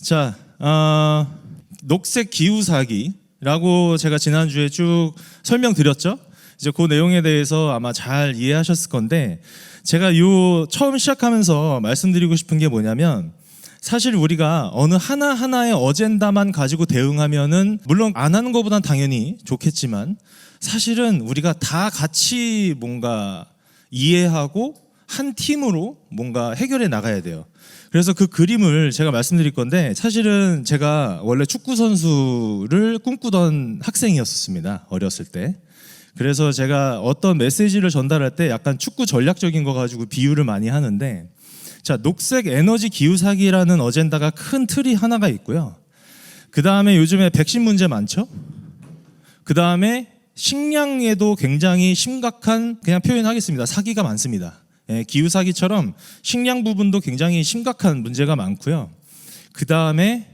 자, 녹색 기후 사기라고 제가 지난주에 쭉 설명드렸죠. 이제 그 내용에 대해서 아마 잘 이해하셨을 건데, 제가 처음 시작하면서 말씀드리고 싶은 게 뭐냐면, 사실 우리가 어느 하나하나의 어젠다만 가지고 대응하면은 물론 안 하는 것보단 당연히 좋겠지만, 사실은 우리가 다 같이 뭔가 이해하고 한 팀으로 뭔가 해결해 나가야 돼요. 그래서 그 그림을 제가 말씀드릴 건데, 사실은 제가 원래 축구 선수를 꿈꾸던 학생이었습니다, 어렸을 때. 그래서 제가 어떤 메시지를 전달할 때 약간 축구 전략적인 거 가지고 비유를 많이 하는데, 자, 녹색 에너지 기후 사기라는 어젠다가 큰 틀이 하나가 있고요. 그 다음에 요즘에 백신 문제 많죠? 그 다음에 식량에도 굉장히 심각한, 그냥 표현하겠습니다, 사기가 많습니다. 기후 사기처럼 식량 부분도 굉장히 심각한 문제가 많고요. 그 다음에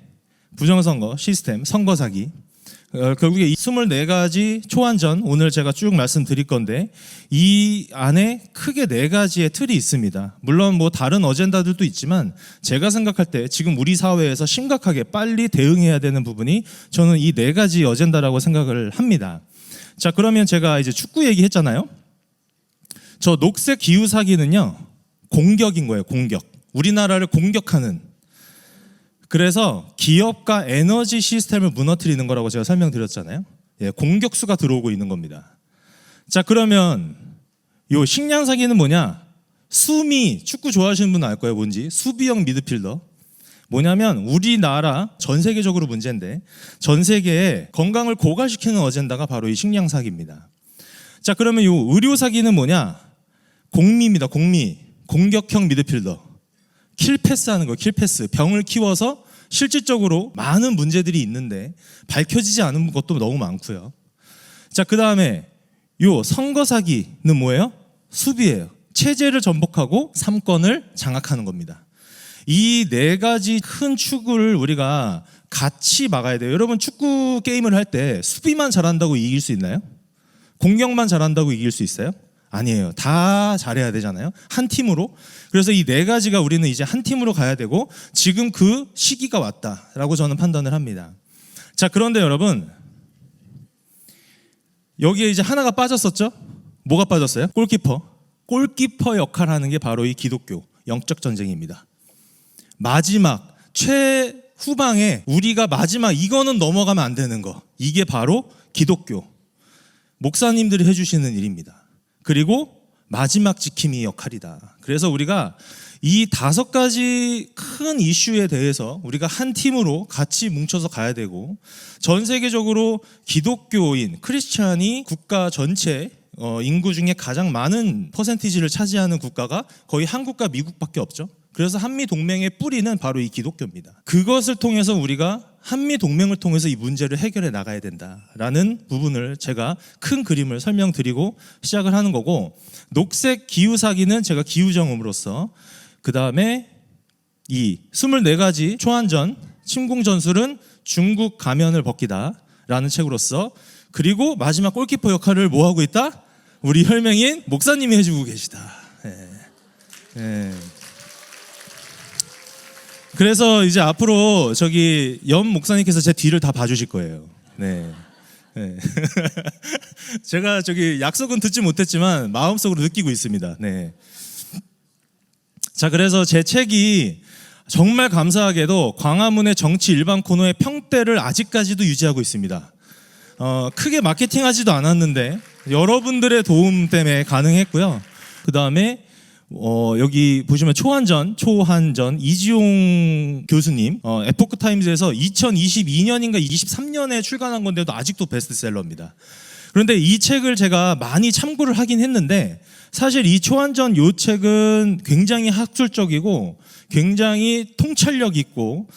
부정선거 시스템, 선거 사기. 결국에 이 24가지 초안전, 오늘 제가 쭉 말씀드릴 건데, 이 안에 크게 4가지의 틀이 있습니다. 물론 뭐 다른 어젠다들도 있지만, 제가 생각할 때 지금 우리 사회에서 심각하게 빨리 대응해야 되는 부분이 저는 이 4가지 어젠다라고 생각을 합니다. 자, 그러면 제가 이제 축구 얘기했잖아요. 저 녹색 기후 사기는요, 공격인 거예요. 공격. 우리나라를 공격하는. 그래서 기업과 에너지 시스템을 무너뜨리는 거라고 제가 설명드렸잖아요. 공격수가 들어오고 있는 겁니다. 자, 그러면 요 식량 사기는 뭐냐? 수미, 축구 좋아하시는 분은 알 거예요. 뭔지. 수비형 미드필더. 뭐냐면 우리나라 전 세계적으로 문제인데, 전 세계에 건강을 고갈시키는 어젠다가 바로 이 식량 사기입니다. 자, 그러면 요 의료 사기는 뭐냐? 공미입니다. 공미. 공격형 미드필더. 킬패스 하는 거예요. 킬패스. 병을 키워서 실질적으로 많은 문제들이 있는데 밝혀지지 않은 것도 너무 많고요. 자, 그 다음에 요 선거 사기는 뭐예요? 수비예요. 체제를 전복하고 3권을 장악하는 겁니다. 이 4가지 큰 축을 우리가 같이 막아야 돼요. 여러분, 축구 게임을 할 때 수비만 잘한다고 이길 수 있나요? 공격만 잘한다고 이길 수 있어요? 아니에요. 다 잘해야 되잖아요. 한 팀으로. 그래서 이 4가지가 우리는 이제 한 팀으로 가야 되고, 지금 그 시기가 왔다라고 저는 판단을 합니다. 자, 그런데 여러분, 여기에 이제 하나가 빠졌었죠? 뭐가 빠졌어요? 골키퍼. 골키퍼 역할을 하는 게 바로 이 기독교 영적 전쟁입니다. 마지막 최후방에 우리가 마지막 이거는 넘어가면 안 되는 거, 이게 바로 기독교 목사님들이 해주시는 일입니다. 그리고 마지막 지킴이 역할이다. 그래서 우리가 이 5가지 큰 이슈에 대해서 우리가 한 팀으로 같이 뭉쳐서 가야 되고, 전 세계적으로 기독교인, 크리스찬이 국가 전체 인구 중에 가장 많은 퍼센티지를 차지하는 국가가 거의 한국과 미국밖에 없죠. 그래서 한미동맹의 뿌리는 바로 이 기독교입니다. 그것을 통해서 우리가 한미동맹을 통해서 이 문제를 해결해 나가야 된다라는 부분을 제가 큰 그림을 설명드리고 시작을 하는 거고, 녹색 기후 사기는 제가 기후정음으로써, 그 다음에 이 24가지 초안전 침공전술은 중국 가면을 벗기다 라는 책으로서, 그리고 마지막 골키퍼 역할을 뭐 하고 있다? 우리 혈맹인 목사님이 해주고 계시다. 그래서 이제 앞으로 저기 염 목사님께서 제 뒤를 다 봐주실 거예요. 네. 제가 저기 약속은 듣지 못했지만 마음속으로 느끼고 있습니다. 네. 자, 그래서 제 책이 정말 감사하게도 광화문의 정치 일반 코너의 평대를 아직까지도 유지하고 있습니다. 크게 마케팅하지도 않았는데 여러분들의 도움 때문에 가능했고요. 그 다음에 여기 보시면 초한전 이지용 교수님, 에포크타임즈에서 2022년인가 23년에 출간한 건데도 아직도 베스트셀러입니다. 그런데 이 책을 제가 많이 참고를 하긴 했는데, 사실 이 초한전 이 책은 굉장히 학술적이고 굉장히 통찰력 있고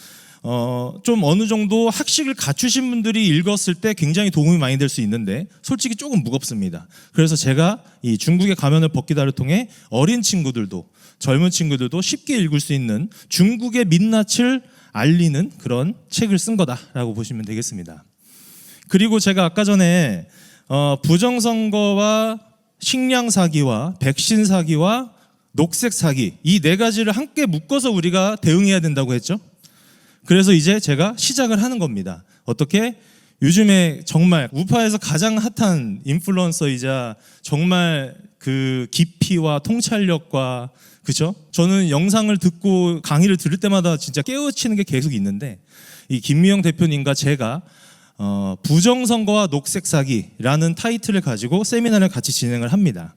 좀 어느 정도 학식을 갖추신 분들이 읽었을 때 굉장히 도움이 많이 될 수 있는데, 솔직히 조금 무겁습니다. 그래서 제가 이 중국의 가면을 벗기다를 통해 어린 친구들도 젊은 친구들도 쉽게 읽을 수 있는 중국의 민낯을 알리는 그런 책을 쓴 거다라고 보시면 되겠습니다. 그리고 제가 아까 전에 부정선거와 식량 사기와 백신 사기와 녹색 사기, 이 4가지를 함께 묶어서 우리가 대응해야 된다고 했죠. 그래서 이제 제가 시작을 하는 겁니다. 어떻게? 요즘에 정말 우파에서 가장 핫한 인플루언서이자 정말 그 깊이와 통찰력과, 그죠? 저는 영상을 듣고 강의를 들을 때마다 진짜 깨우치는 게 계속 있는데, 이 김미영 대표님과 제가 부정선거와 녹색 사기라는 타이틀을 가지고 세미나를 같이 진행을 합니다.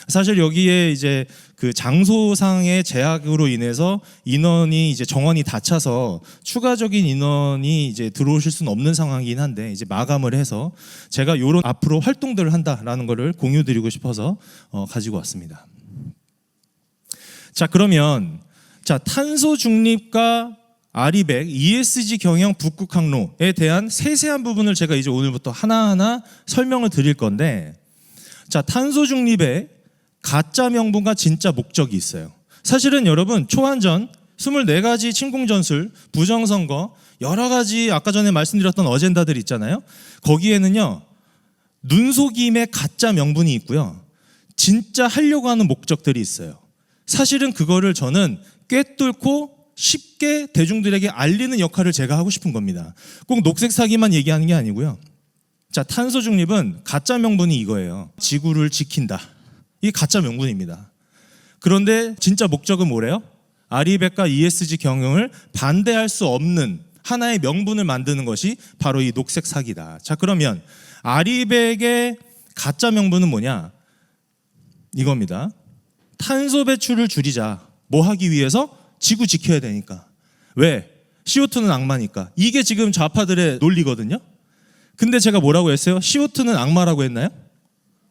사실 여기에 이제 그 장소상의 제약으로 인해서 인원이 이제 정원이 다 차서 추가적인 인원이 이제 들어오실 수는 없는 상황이긴 한데, 이제 마감을 해서 제가 이런 앞으로 활동들을 한다라는 거를 공유드리고 싶어서 가지고 왔습니다. 자, 그러면 탄소 중립과 아리백, ESG 경영 북극 항로에 대한 세세한 부분을 제가 이제 오늘부터 하나하나 설명을 드릴 건데, 탄소 중립의 가짜 명분과 진짜 목적이 있어요. 사실은 여러분, 초안전, 24가지 침공전술, 부정선거, 여러 가지 아까 전에 말씀드렸던 어젠다들 있잖아요. 거기에는요, 눈속임의 가짜 명분이 있고요, 진짜 하려고 하는 목적들이 있어요. 사실은 그거를 저는 꿰뚫고 쉽게 대중들에게 알리는 역할을 제가 하고 싶은 겁니다. 꼭 녹색 사기만 얘기하는 게 아니고요. 탄소 중립은 가짜 명분이 이거예요. 지구를 지킨다. 이 가짜 명분입니다. 그런데 진짜 목적은 뭐래요? 아리백과 ESG 경영을 반대할 수 없는 하나의 명분을 만드는 것이 바로 이 녹색 사기다. 그러면 아리백의 가짜 명분은 뭐냐? 이겁니다. 탄소 배출을 줄이자. 뭐 하기 위해서? 지구 지켜야 되니까. 왜? CO2는 악마니까. 이게 지금 좌파들의 논리거든요. 근데 제가 뭐라고 했어요? CO2는 악마라고 했나요?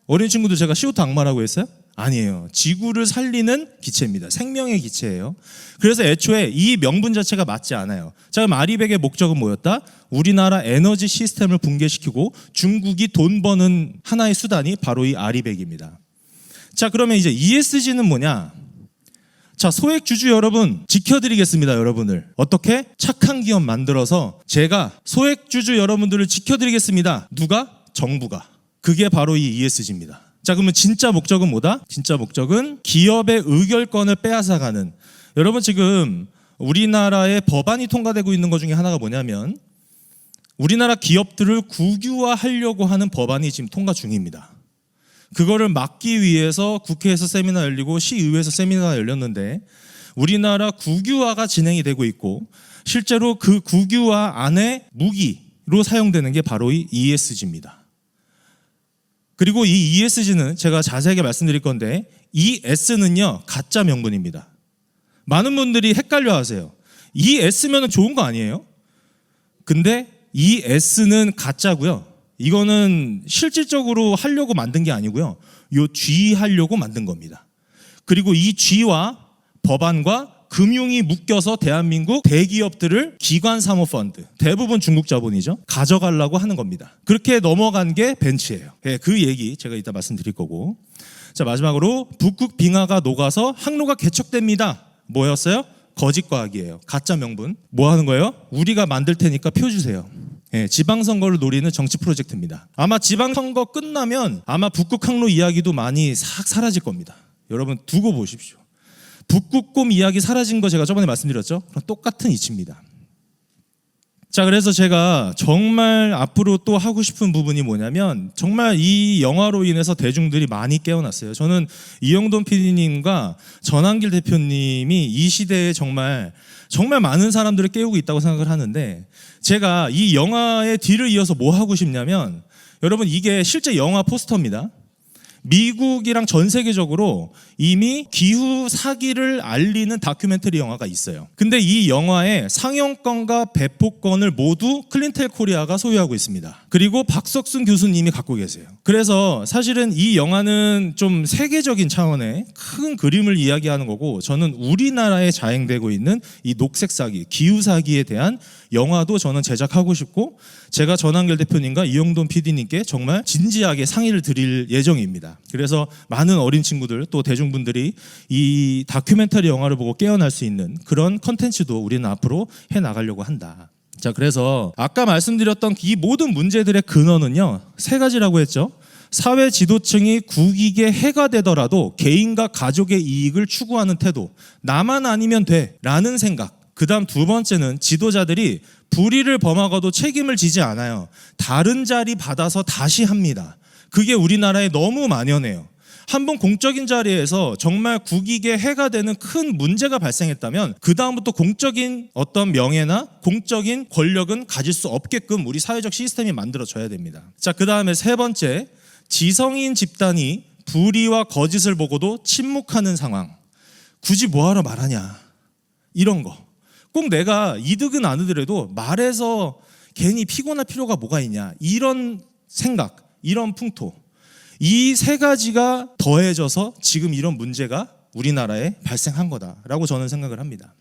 어린 친구들 제가 CO2 악마라고 했어요? 아니에요. 지구를 살리는 기체입니다. 생명의 기체예요. 그래서 애초에 이 명분 자체가 맞지 않아요. 그럼 아리백의 목적은 뭐였다? 우리나라 에너지 시스템을 붕괴시키고 중국이 돈 버는 하나의 수단이 바로 이 아리백입니다. 그러면 이제 ESG는 뭐냐? 소액주주 여러분 지켜드리겠습니다. 여러분을 어떻게? 착한 기업 만들어서 제가 소액주주 여러분들을 지켜드리겠습니다. 누가? 정부가. 그게 바로 이 ESG입니다. 그러면 진짜 목적은 뭐다? 진짜 목적은 기업의 의결권을 빼앗아가는. 여러분, 지금 우리나라에 법안이 통과되고 있는 것 중에 하나가 뭐냐면, 우리나라 기업들을 국유화하려고 하는 법안이 지금 통과 중입니다. 그거를 막기 위해서 국회에서 세미나 열리고 시의회에서 세미나가 열렸는데, 우리나라 국유화가 진행이 되고 있고, 실제로 그 국유화 안에 무기로 사용되는 게 바로 이 ESG입니다. 그리고 이 ESG는 제가 자세하게 말씀드릴 건데, 이 S는요 가짜 명분입니다. 많은 분들이 헷갈려 하세요. 이 S면 좋은 거 아니에요? 근데 이 S는 가짜고요. 이거는 실질적으로 하려고 만든 게 아니고요, 요 G 하려고 만든 겁니다. 그리고 이 G와 법안과 금융이 묶여서 대한민국 대기업들을 기관사모펀드, 대부분 중국 자본이죠, 가져가려고 하는 겁니다. 그렇게 넘어간 게 벤츠예요. 그 얘기 제가 이따 말씀드릴 거고. 마지막으로 북극 빙하가 녹아서 항로가 개척됩니다. 뭐였어요? 거짓과학이에요. 가짜 명분. 뭐 하는 거예요? 우리가 만들 테니까 표 주세요. 지방선거를 노리는 정치 프로젝트입니다. 아마 지방선거 끝나면 아마 북극 항로 이야기도 많이 싹 사라질 겁니다. 여러분 두고 보십시오. 북극곰 이야기 사라진 거 제가 저번에 말씀드렸죠? 그럼 똑같은 이치입니다. 그래서 제가 정말 앞으로 또 하고 싶은 부분이 뭐냐면, 정말 이 영화로 인해서 대중들이 많이 깨어났어요. 저는 이영돈 PD님과 전한길 대표님이 이 시대에 정말 많은 사람들을 깨우고 있다고 생각을 하는데, 제가 이 영화의 뒤를 이어서 뭐 하고 싶냐면, 여러분 이게 실제 영화 포스터입니다. 미국이랑 전 세계적으로 이미 기후 사기를 알리는 다큐멘터리 영화가 있어요. 근데 이 영화의 상영권과 배포권을 모두 클린텔 코리아가 소유하고 있습니다. 그리고 박석순 교수님이 갖고 계세요. 그래서 사실은 이 영화는 좀 세계적인 차원의 큰 그림을 이야기하는 거고, 저는 우리나라에 자행되고 있는 이 녹색 사기, 기후 사기에 대한 영화도 저는 제작하고 싶고, 제가 전한길 대표님과 이영돈 PD님께 정말 진지하게 상의를 드릴 예정입니다. 그래서 많은 어린 친구들 또 대중분들이 이 다큐멘터리 영화를 보고 깨어날 수 있는 그런 컨텐츠도 우리는 앞으로 해나가려고 한다. 그래서 아까 말씀드렸던 이 모든 문제들의 근원은요 3가지라고 했죠. 사회 지도층이 국익에 해가 되더라도 개인과 가족의 이익을 추구하는 태도, 나만 아니면 돼 라는 생각, 그다음 두 번째는 지도자들이 불의를 범하고도 책임을 지지 않아요. 다른 자리 받아서 다시 합니다. 그게 우리나라에 너무 만연해요. 한번 공적인 자리에서 정말 국익에 해가 되는 큰 문제가 발생했다면 그 다음부터 공적인 어떤 명예나 공적인 권력은 가질 수 없게끔 우리 사회적 시스템이 만들어져야 됩니다. 자, 그 다음에 세 번째, 지성인 집단이 불의와 거짓을 보고도 침묵하는 상황. 굳이 뭐하러 말하냐, 이런 거. 꼭 내가 이득은 안 얻으려도 말해서 괜히 피곤할 필요가 뭐가 있냐, 이런 생각, 이런 풍토. 이 세 가지가 더해져서 지금 이런 문제가 우리나라에 발생한 거다라고 저는 생각을 합니다.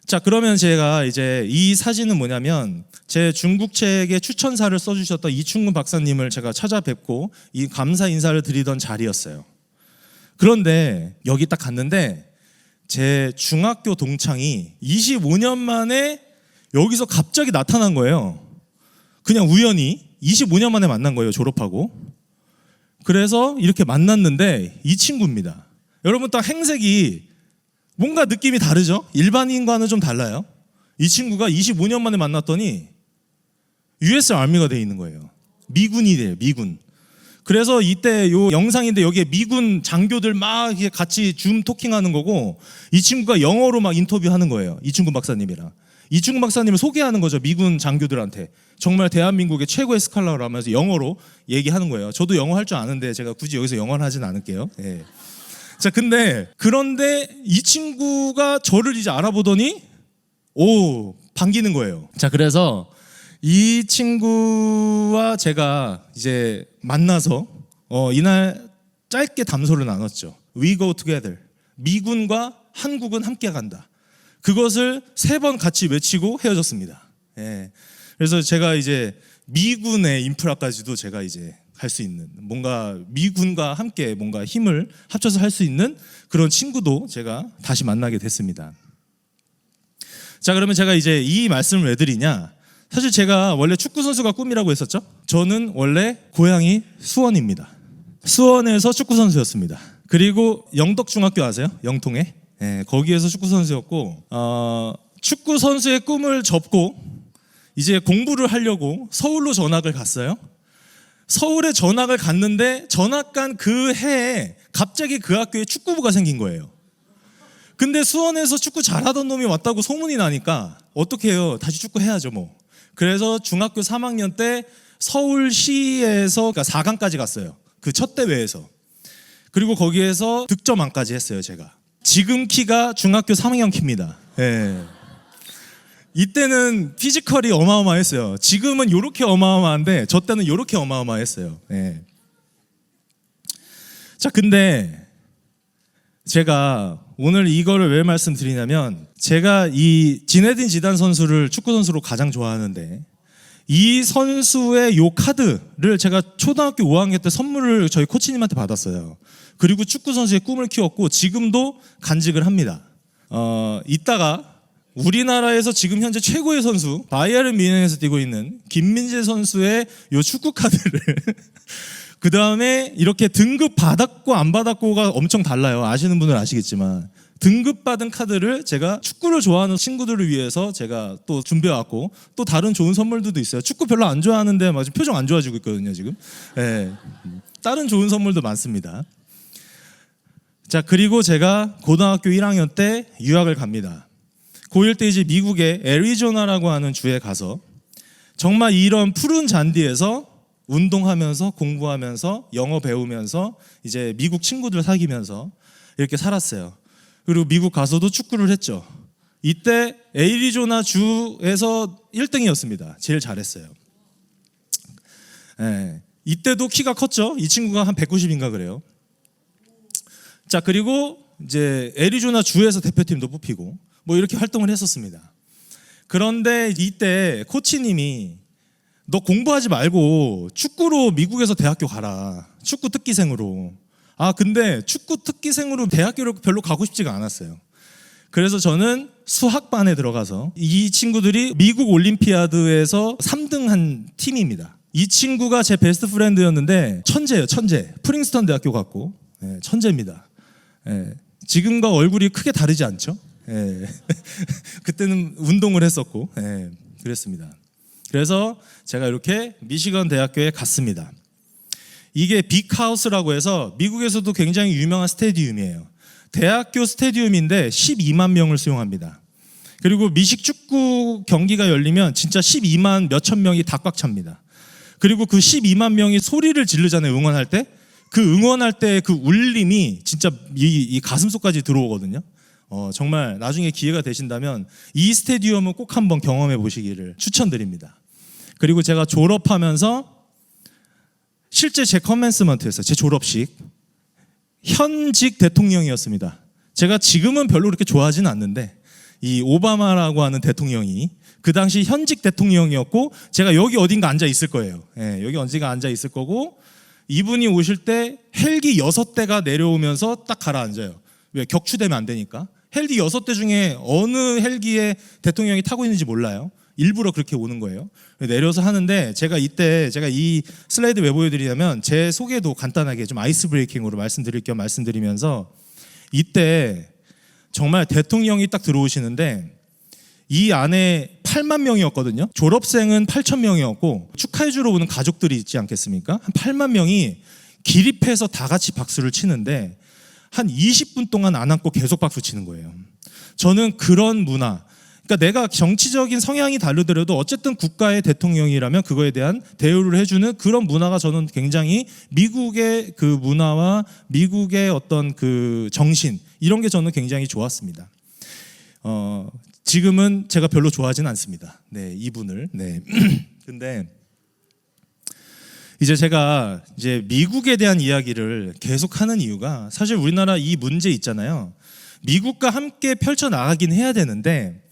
자, 그러면 제가 이제 이 사진은 뭐냐면 제 중국책의 추천사를 써주셨던 이충근 박사님을 제가 찾아뵙고 이 감사 인사를 드리던 자리였어요. 그런데 여기 딱 갔는데 제 중학교 동창이 25년 만에 여기서 갑자기 나타난 거예요. 그냥 우연히 25년 만에 만난 거예요, 졸업하고. 그래서 이렇게 만났는데 이 친구입니다. 여러분, 딱 행색이 뭔가 느낌이 다르죠? 일반인과는 좀 달라요. 이 친구가 25년 만에 만났더니 US 아미가 돼 있는 거예요. 미군이 돼요, 미군. 그래서 이때 요 영상인데 여기에 미군 장교들 막 이렇게 같이 줌 토킹하는 거고, 이 친구가 영어로 막 인터뷰하는 거예요, 이충근 박사님이랑. 이충근 박사님을 소개하는 거죠, 미군 장교들한테. 정말 대한민국의 최고의 스칼라로 하면서 영어로 얘기하는 거예요. 저도 영어 할 줄 아는데 제가 굳이 여기서 영어를 하진 않을게요. 예. 자, 그런데 이 친구가 저를 이제 알아보더니 반기는 거예요. 자, 그래서 이 친구와 제가 이제 만나서 이날 짧게 담소를 나눴죠. We go together. 미군과 한국은 함께 간다. 그것을 3번 같이 외치고 헤어졌습니다. 예. 그래서 제가 이제 미군의 인프라까지도 제가 이제 할 수 있는, 뭔가 미군과 함께 뭔가 힘을 합쳐서 할 수 있는 그런 친구도 제가 다시 만나게 됐습니다. 자, 그러면 제가 이제 이 말씀을 왜 드리냐? 사실 제가 원래 축구 선수가 꿈이라고 했었죠. 저는 원래 고향이 수원입니다. 수원에서 축구 선수였습니다. 그리고 영덕중학교 아세요? 영통에. 네, 거기에서 축구 선수였고, 축구 선수의 꿈을 접고 이제 공부를 하려고 서울로 전학을 갔어요. 서울에 전학을 갔는데 전학 간 그 해에 갑자기 그 학교에 축구부가 생긴 거예요. 근데 수원에서 축구 잘하던 놈이 왔다고 소문이 나니까 어떻게 해요? 다시 축구 해야죠 뭐. 그래서 중학교 3학년 때 서울시에서, 그러니까 4강까지 갔어요. 그 첫 대회에서. 그리고 거기에서 득점왕까지 했어요, 제가. 지금 키가 중학교 3학년 키입니다. 예. 이때는 피지컬이 어마어마했어요. 지금은 요렇게 어마어마한데 저 때는 요렇게 어마어마했어요. 예. 자, 근데 제가 오늘 이거를 왜 말씀드리냐면, 제가 이 지네딘 지단 선수를 축구 선수로 가장 좋아하는데, 이 선수의 요 카드를 제가 초등학교 5학년 때 선물을 저희 코치님한테 받았어요. 그리고 축구 선수의 꿈을 키웠고 지금도 간직을 합니다. 이따가 우리나라에서 지금 현재 최고의 선수, 바이에른 뮌헨에서 뛰고 있는 김민재 선수의 요 축구 카드를 그 다음에 이렇게 등급 받았고 안 받았고가 엄청 달라요. 아시는 분들 아시겠지만 등급받은 카드를 제가 축구를 좋아하는 친구들을 위해서 제가 또 준비해왔고, 또 다른 좋은 선물들도 있어요. 축구 별로 안 좋아하는데 막 표정 안 좋아지고 있거든요 지금. 네. 다른 좋은 선물도 많습니다. 자, 그리고 제가 고등학교 1학년 때 유학을 갑니다. 고1 때 이제 미국의 애리조나라고 하는 주에 가서 정말 이런 푸른 잔디에서 운동하면서 공부하면서 영어 배우면서 이제 미국 친구들 사귀면서 이렇게 살았어요. 그리고 미국 가서도 축구를 했죠. 이때 애리조나 주에서 1등이었습니다. 제일 잘했어요. 네. 이때도 키가 컸죠. 이 친구가 한 190인가 그래요. 자, 그리고 이제 애리조나 주에서 대표팀도 뽑히고 뭐 이렇게 활동을 했었습니다. 그런데 이때 코치님이 너 공부하지 말고 축구로 미국에서 대학교 가라. 축구 특기생으로. 근데 축구 특기생으로 대학교를 별로 가고 싶지가 않았어요. 그래서 저는 수학반에 들어가서, 이 친구들이 미국 올림피아드에서 3등한 팀입니다. 이 친구가 제 베스트 프렌드였는데 천재예요, 천재. 프린스턴 대학교 갔고, 네, 천재입니다. 네, 지금과 얼굴이 크게 다르지 않죠? 예. 그때는 운동을 했었고, 예. 그랬습니다. 그래서 제가 이렇게 미시건 대학교에 갔습니다. 이게 빅하우스라고 해서 미국에서도 굉장히 유명한 스테디움이에요. 대학교 스테디움인데 12만 명을 수용합니다. 그리고 미식 축구 경기가 열리면 진짜 12만 몇천 명이 다 꽉 찹니다. 그리고 그 12만 명이 소리를 지르잖아요. 응원할 때. 그 응원할 때 그 울림이 진짜 이 가슴속까지 들어오거든요. 정말 나중에 기회가 되신다면 이 스테디움은 꼭 한번 경험해 보시기를 추천드립니다. 그리고 제가 졸업하면서 실제 제 커맨스먼트였어요. 제 졸업식. 현직 대통령이었습니다. 제가 지금은 별로 그렇게 좋아하지는 않는데 이 오바마라고 하는 대통령이 그 당시 현직 대통령이었고 제가 여기 어딘가 앉아 있을 거예요. 예, 여기 언젠가 앉아 있을 거고 이분이 오실 때 헬기 6대가 내려오면서 딱 가라앉아요. 왜? 격추되면 안 되니까. 헬기 6대 중에 어느 헬기에 대통령이 타고 있는지 몰라요. 일부러 그렇게 오는 거예요. 내려서 하는데 제가 이 슬라이드 왜 보여드리냐면 제 소개도 간단하게 좀 아이스 브레이킹으로 말씀드릴 겸 말씀드리면서 이때 정말 대통령이 딱 들어오시는데 이 안에 8만 명이었거든요. 졸업생은 8천 명이었고 축하해주러 오는 가족들이 있지 않겠습니까? 한 8만 명이 기립해서 다 같이 박수를 치는데 한 20분 동안 안 앉고 계속 박수 치는 거예요. 저는 그런 문화, 그러니까 내가 정치적인 성향이 다르더라도 어쨌든 국가의 대통령이라면 그거에 대한 대우를 해주는 그런 문화가 저는 굉장히 미국의 그 문화와 미국의 어떤 그 정신 이런 게 저는 굉장히 좋았습니다. 지금은 제가 별로 좋아하진 않습니다. 네, 이분을. 네. 근데 이제 제가 미국에 대한 이야기를 계속 하는 이유가 사실 우리나라 이 문제 있잖아요. 미국과 함께 펼쳐 나가긴 해야 되는데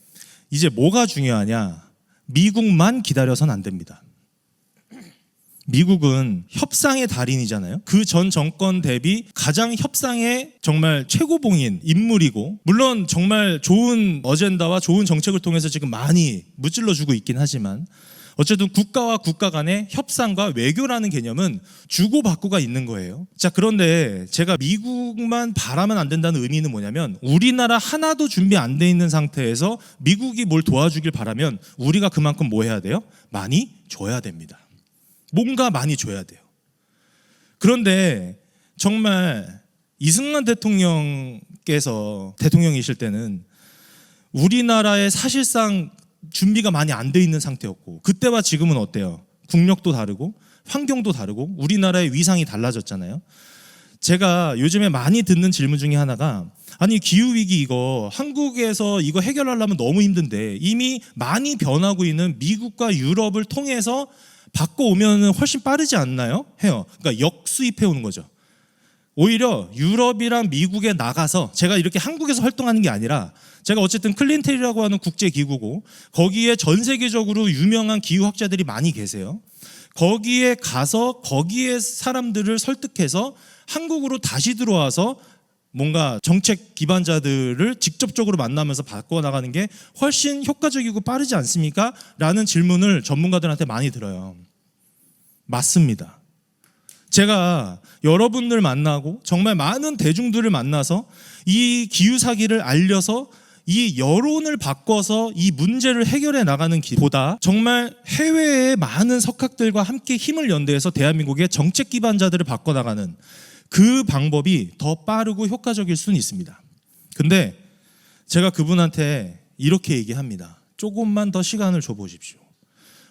이제 뭐가 중요하냐? 미국만 기다려서는 안 됩니다. 미국은 협상의 달인이잖아요. 그 전 정권 대비 가장 협상의 정말 최고봉인 인물이고 물론 정말 좋은 어젠다와 좋은 정책을 통해서 지금 많이 무찔러주고 있긴 하지만 어쨌든 국가와 국가 간의 협상과 외교라는 개념은 주고받고가 있는 거예요. 자, 그런데 제가 미국만 바라면 안 된다는 의미는 뭐냐면 우리나라 하나도 준비 안 돼 있는 상태에서 미국이 뭘 도와주길 바라면 우리가 그만큼 뭐 해야 돼요? 많이 줘야 됩니다. 뭔가 많이 줘야 돼요. 그런데 정말 이승만 대통령께서 대통령이실 때는 우리나라에 사실상 준비가 많이 안 돼 있는 상태였고 그때와 지금은 어때요? 국력도 다르고 환경도 다르고 우리나라의 위상이 달라졌잖아요. 제가 요즘에 많이 듣는 질문 중에 하나가 아니 기후위기 이거 한국에서 이거 해결하려면 너무 힘든데 이미 많이 변하고 있는 미국과 유럽을 통해서 바꿔오면 훨씬 빠르지 않나요? 해요. 그러니까 역수입해 오는 거죠. 오히려 유럽이랑 미국에 나가서 제가 이렇게 한국에서 활동하는 게 아니라 제가 어쨌든 클린텔이라고 하는 국제기구고 거기에 전 세계적으로 유명한 기후학자들이 많이 계세요. 거기에 가서 거기에 사람들을 설득해서 한국으로 다시 들어와서 뭔가 정책 기반자들을 직접적으로 만나면서 바꿔나가는 게 훨씬 효과적이고 빠르지 않습니까? 라는 질문을 전문가들한테 많이 들어요. 맞습니다. 제가 여러분들 만나고 정말 많은 대중들을 만나서 이 기후사기를 알려서 이 여론을 바꿔서 이 문제를 해결해 나가는 길보다 정말 해외의 많은 석학들과 함께 힘을 연대해서 대한민국의 정책 기반자들을 바꿔나가는 그 방법이 더 빠르고 효과적일 수는 있습니다. 근데 제가 그분한테 이렇게 얘기합니다. 조금만 더 시간을 줘보십시오.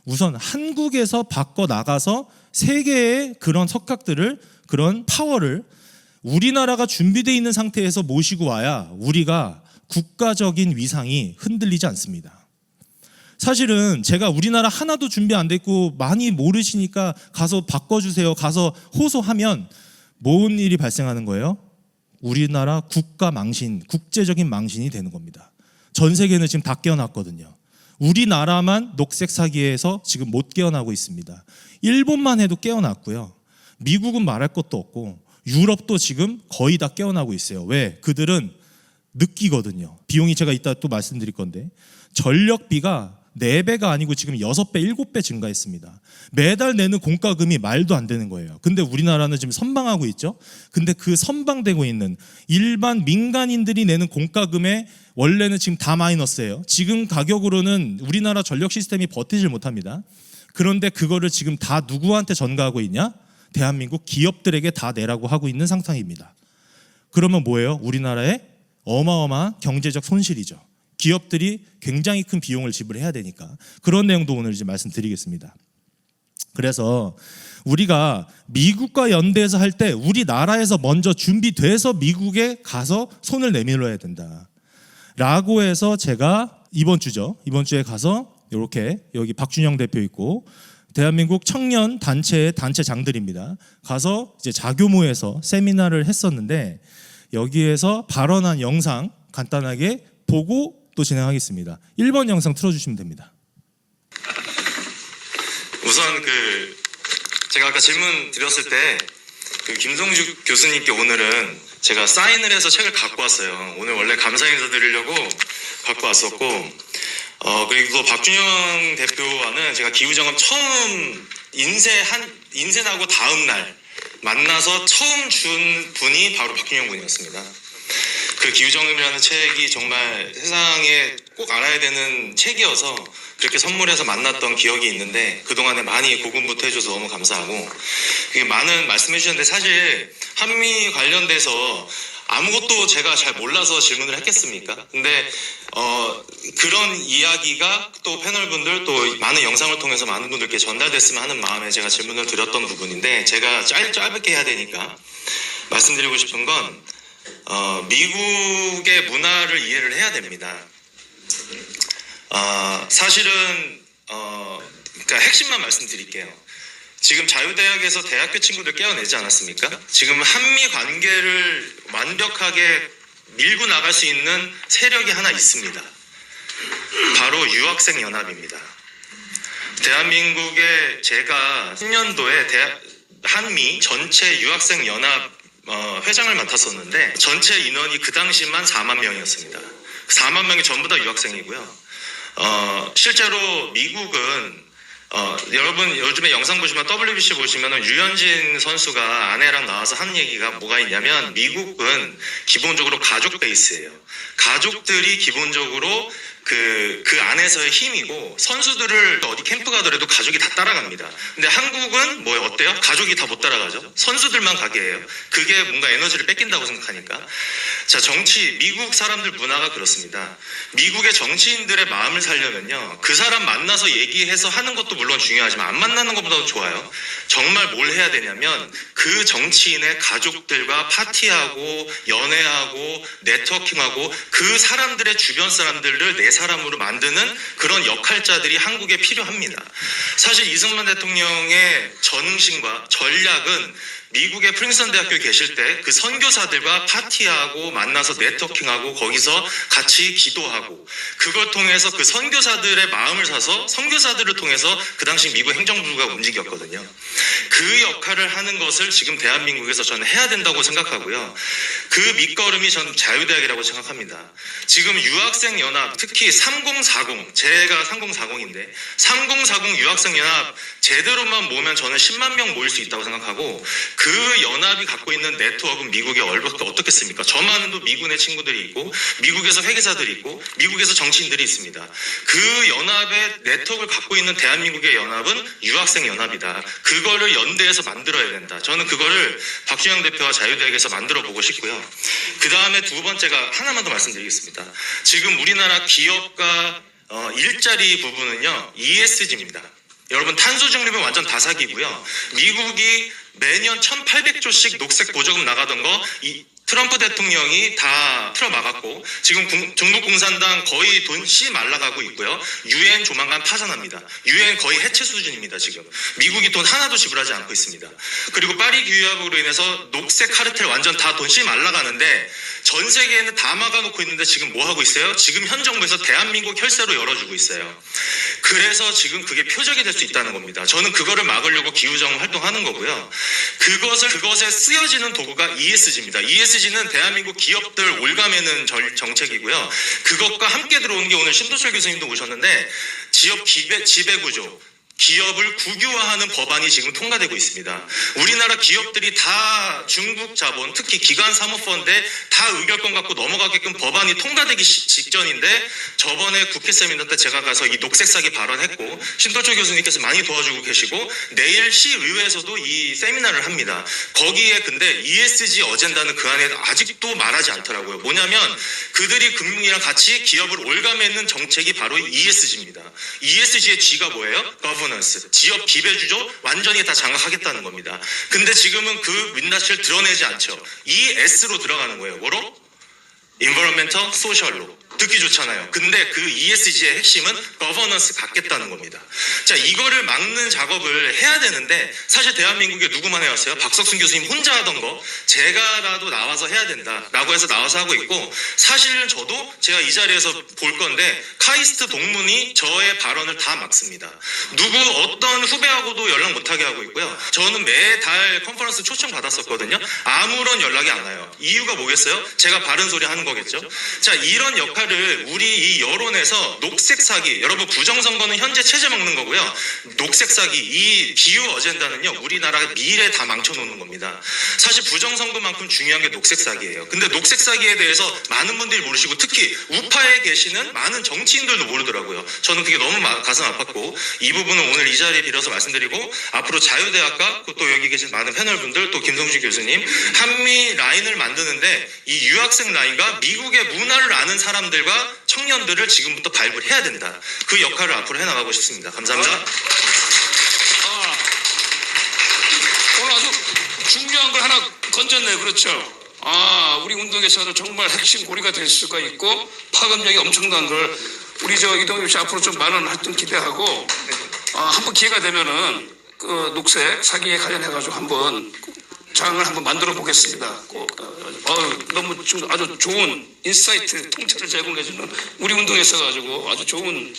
우선 한국에서 바꿔나가서 세계의 그런 석학들을 그런 파워를 우리나라가 준비되어 있는 상태에서 모시고 와야 우리가 국가적인 위상이 흔들리지 않습니다. 사실은 제가 우리나라 하나도 준비 안 돼 있고 많이 모르시니까 가서 바꿔주세요. 가서 호소하면 뭔 일이 발생하는 거예요? 우리나라 국가 망신, 국제적인 망신이 되는 겁니다. 전 세계는 지금 다 깨어났거든요. 우리나라만 녹색 사기에서 지금 못 깨어나고 있습니다. 일본만 해도 깨어났고요. 미국은 말할 것도 없고 유럽도 지금 거의 다 깨어나고 있어요. 왜? 그들은 느끼거든요. 비용이 제가 이따 또 말씀드릴 건데 전력비가 4배가 아니고 지금 6배, 7배 증가했습니다. 매달 내는 공과금이 말도 안 되는 거예요. 근데 우리나라는 지금 선방하고 있죠. 근데 그 선방되고 있는 일반 민간인들이 내는 공과금에 원래는 지금 다 마이너스예요. 지금 가격으로는 우리나라 전력 시스템이 버티질 못합니다. 그런데 그거를 지금 다 누구한테 전가하고 있냐? 대한민국 기업들에게 다 내라고 하고 있는 상황입니다. 그러면 뭐예요? 우리나라의 어마어마한 경제적 손실이죠. 기업들이 굉장히 큰 비용을 지불해야 되니까. 그런 내용도 오늘 이제 말씀드리겠습니다. 그래서 우리가 미국과 연대해서 할 때 우리나라에서 먼저 준비돼서 미국에 가서 손을 내밀어야 된다 라고 해서 제가 이번 주에 가서 이렇게 여기 박준영 대표 있고 대한민국 청년 단체의 단체장들입니다. 가서 이제 자교모에서 세미나를 했었는데 여기에서 발언한 영상 간단하게 보고 또 진행하겠습니다. 1번 영상 틀어주시면 됩니다. 우선 제가 아까 질문 드렸을 때 김성주 교수님께 오늘은 제가 사인을 해서 책을 갖고 왔어요. 오늘 원래 감사 인사 드리려고 갖고 왔었고 그리고 박준영 대표와는 제가 기후정업 처음 인쇄하고 다음 날 만나서 처음 준 분이 바로 박준영 군이었습니다. 그 기후정업이라는 책이 정말 세상에 꼭 알아야 되는 책이어서 그렇게 선물해서 만났던 기억이 있는데 그동안에 많이 고군분투 해줘서 너무 감사하고 많은 말씀해 주셨는데 사실 한미 관련돼서 아무것도 제가 잘 몰라서 질문을 했겠습니까? 근데 그런 이야기가 또 패널분들 또 많은 영상을 통해서 많은 분들께 전달됐으면 하는 마음에 제가 질문을 드렸던 부분인데 제가 짧게 해야 되니까 말씀드리고 싶은 건 미국의 문화를 이해를 해야 됩니다. 사실은 그러니까 핵심만 말씀드릴게요. 지금 자유대학에서 대학교 친구들 깨어내지 않았습니까? 지금 한미 관계를 완벽하게 밀고 나갈 수 있는 세력이 하나 있습니다. 바로 유학생 연합입니다. 대한민국에 제가 10년도에 한미 전체 유학생 연합 회장을 맡았었는데 전체 인원이 그 당시만 4만 명이었습니다. 4만 명이 전부 다 유학생이고요. 실제로 미국은 여러분 요즘에 영상 보시면 WBC 보시면 유현진 선수가 아내랑 나와서 하는 얘기가 뭐가 있냐면 미국은 기본적으로 가족 베이스예요. 가족들이 기본적으로 그 안에서의 힘이고 선수들을 어디 캠프 가더라도 가족이 다 따라갑니다. 근데 한국은 뭐 어때요? 가족이 다 못 따라가죠. 선수들만 가게 해요. 그게 뭔가 에너지를 뺏긴다고 생각하니까. 자, 미국 사람들 문화가 그렇습니다. 미국의 정치인들의 마음을 살려면요. 그 사람 만나서 얘기해서 하는 것도 물론 중요하지만 안 만나는 것보다도 좋아요. 정말 뭘 해야 되냐면 그 정치인의 가족들과 파티하고 연애하고 네트워킹하고 그 사람들의 주변 사람들을 내 사람으로 만드는 그런 역할자들이 한국에 필요합니다. 사실 이승만 대통령의 전응심과 전략은 미국의 프린스턴 대학교에 계실 때 그 선교사들과 파티하고 만나서 네트워킹하고 거기서 같이 기도하고 그걸 통해서 그 선교사들의 마음을 사서 선교사들을 통해서 그 당시 미국 행정부가 움직였거든요. 그 역할을 하는 것을 지금 대한민국에서 저는 해야 된다고 생각하고요. 그 밑거름이 저는 자유대학이라고 생각합니다. 지금 유학생 연합 특히 3040 제가 3040인데 3040 유학생 연합 제대로만 모으면 저는 10만 명 모일 수 있다고 생각하고 그 연합이 갖고 있는 네트워크는 미국에 어떻겠습니까? 저만도 미군의 친구들이 있고 미국에서 회계사들이 있고 미국에서 정치인들이 있습니다. 그 연합의 네트워크를 갖고 있는 대한민국의 연합은 유학생 연합이다. 그거를 연대해서 만들어야 된다. 저는 그거를 박준영 대표와 자유대학에서 만들어 보고 싶고요. 그 다음에 두 번째가 하나만 더 말씀드리겠습니다. 지금 우리나라 기업과 일자리 부분은요 ESG입니다. 여러분 탄소 중립은 완전 다 사기고요. 미국이 매년 1,800조씩 녹색 보조금 나가던 거 트럼프 대통령이 다 틀어막았고 지금 중국공산당 거의 돈 씨 말라가고 있고요. 유엔 조만간 파산합니다. 유엔 거의 해체 수준입니다. 지금 미국이 돈 하나도 지불하지 않고 있습니다. 그리고 파리 기후협약으로 인해서 녹색 카르텔 완전 다 돈 씨 말라가는데 전 세계에는 다 막아놓고 있는데 지금 뭐 하고 있어요? 지금 현 정부에서 대한민국 혈세로 열어주고 있어요. 그래서 지금 그게 표적이 될 수 있다는 겁니다. 저는 그거를 막으려고 기후정 활동하는 거고요. 그것에 쓰여지는 도구가 ESG입니다. ESG는 대한민국 기업들 올가매는 정책이고요. 그것과 함께 들어오는 게 오늘 신도철 교수님도 오셨는데 지역 지배구조, 기업을 국유화하는 법안이 지금 통과되고 있습니다. 우리나라 기업들이 다 중국 자본, 특히 기관 사모펀드에 다 의결권 갖고 넘어가게끔 법안이 통과되기 직전인데 저번에 국회 세미나 때 제가 가서 이 녹색 사기 발언했고 신도철 교수님께서 많이 도와주고 계시고 내일 시의회에서도 이 세미나를 합니다. 거기에 근데 ESG 어젠다는 그 안에 아직도 말하지 않더라고요. 뭐냐면 그들이 금융이랑 같이 기업을 올가매는 정책이 바로 ESG입니다. ESG의 G가 뭐예요? 지역 기배주조 완전히 다 장악하겠다는 겁니다. 근데 지금은 그 민낯을 드러내지 않죠. ES로 들어가는 거예요. 뭐로? Environmental, Social로. 듣기 좋잖아요. 근데 그 ESG의 핵심은 거버넌스 갖겠다는 겁니다. 자, 이거를 막는 작업을 해야 되는데 사실 대한민국에 누구만 해왔어요? 박석순 교수님 혼자 하던 거 제가라도 나와서 해야 된다라고 해서 나와서 하고 있고 사실은 저도 제가 이 자리에서 볼 건데 카이스트 동문이 저의 발언을 다 막습니다. 누구 어떤 후배하고도 연락 못하게 하고 있고요. 저는 매달 컨퍼런스 초청 받았었거든요. 아무런 연락이 안 와요. 이유가 뭐겠어요? 제가 바른 소리 하는 거겠죠. 자, 이런 역할을 우리 이 여론에서 녹색 사기, 여러분 부정선거는 현재 체제 먹는 거고요. 녹색 사기, 이 기후 어젠다는요 우리나라 미래 다 망쳐놓는 겁니다. 사실 부정선거만큼 중요한 게 녹색 사기예요. 근데 녹색 사기에 대해서 많은 분들이 모르시고 특히 우파에 계시는 많은 정치인들도 모르더라고요. 저는 그게 너무 가슴 아팠고 이 부분은 오늘 이 자리에 빌어서 말씀드리고 앞으로 자유대학과 또 여기 계신 많은 패널분들 또 김성주 교수님 한미 라인을 만드는데 이 유학생 라인과 미국의 문화를 아는 사람들과 청년들을 지금부터 발굴 해야 된다. 그 역할을 앞으로 해나가고 싶습니다. 감사합니다. 오늘 아주 중요한 걸 하나 건졌네요. 그렇죠. 우리 운동에서는 정말 핵심 고리가 될 수가 있고 파급력이 엄청난 걸 우리 이동엽 씨 앞으로 좀 많은 활동 기대하고 한번 기회가 되면은 그 녹색 사기에 관련해가지고 한번 장을 한번 만들어 보겠습니다. 너무 좀 아주 좋은 인사이트 통찰을 제공해주는 우리 운동에서 가지고 아주 좋은.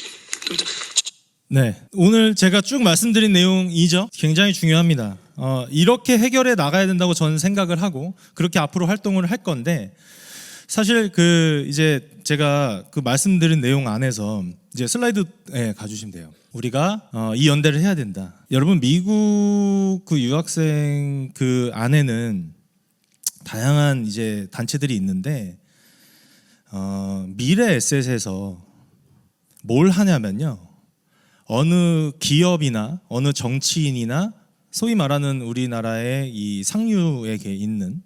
네, 오늘 제가 쭉 말씀드린 내용이죠. 굉장히 중요합니다. 이렇게 해결해 나가야 된다고 저는 생각을 하고 그렇게 앞으로 활동을 할 건데 사실 이제 제가 그 말씀드린 내용 안에서 이제 슬라이드에 가주시면 돼요. 우리가 이 연대를 해야 된다. 여러분 미국 그 유학생 그 안에는 다양한 이제 단체들이 있는데 미래 에셋에서 뭘 하냐면요. 어느 기업이나 어느 정치인이나 소위 말하는 우리나라의 이 상류에 있는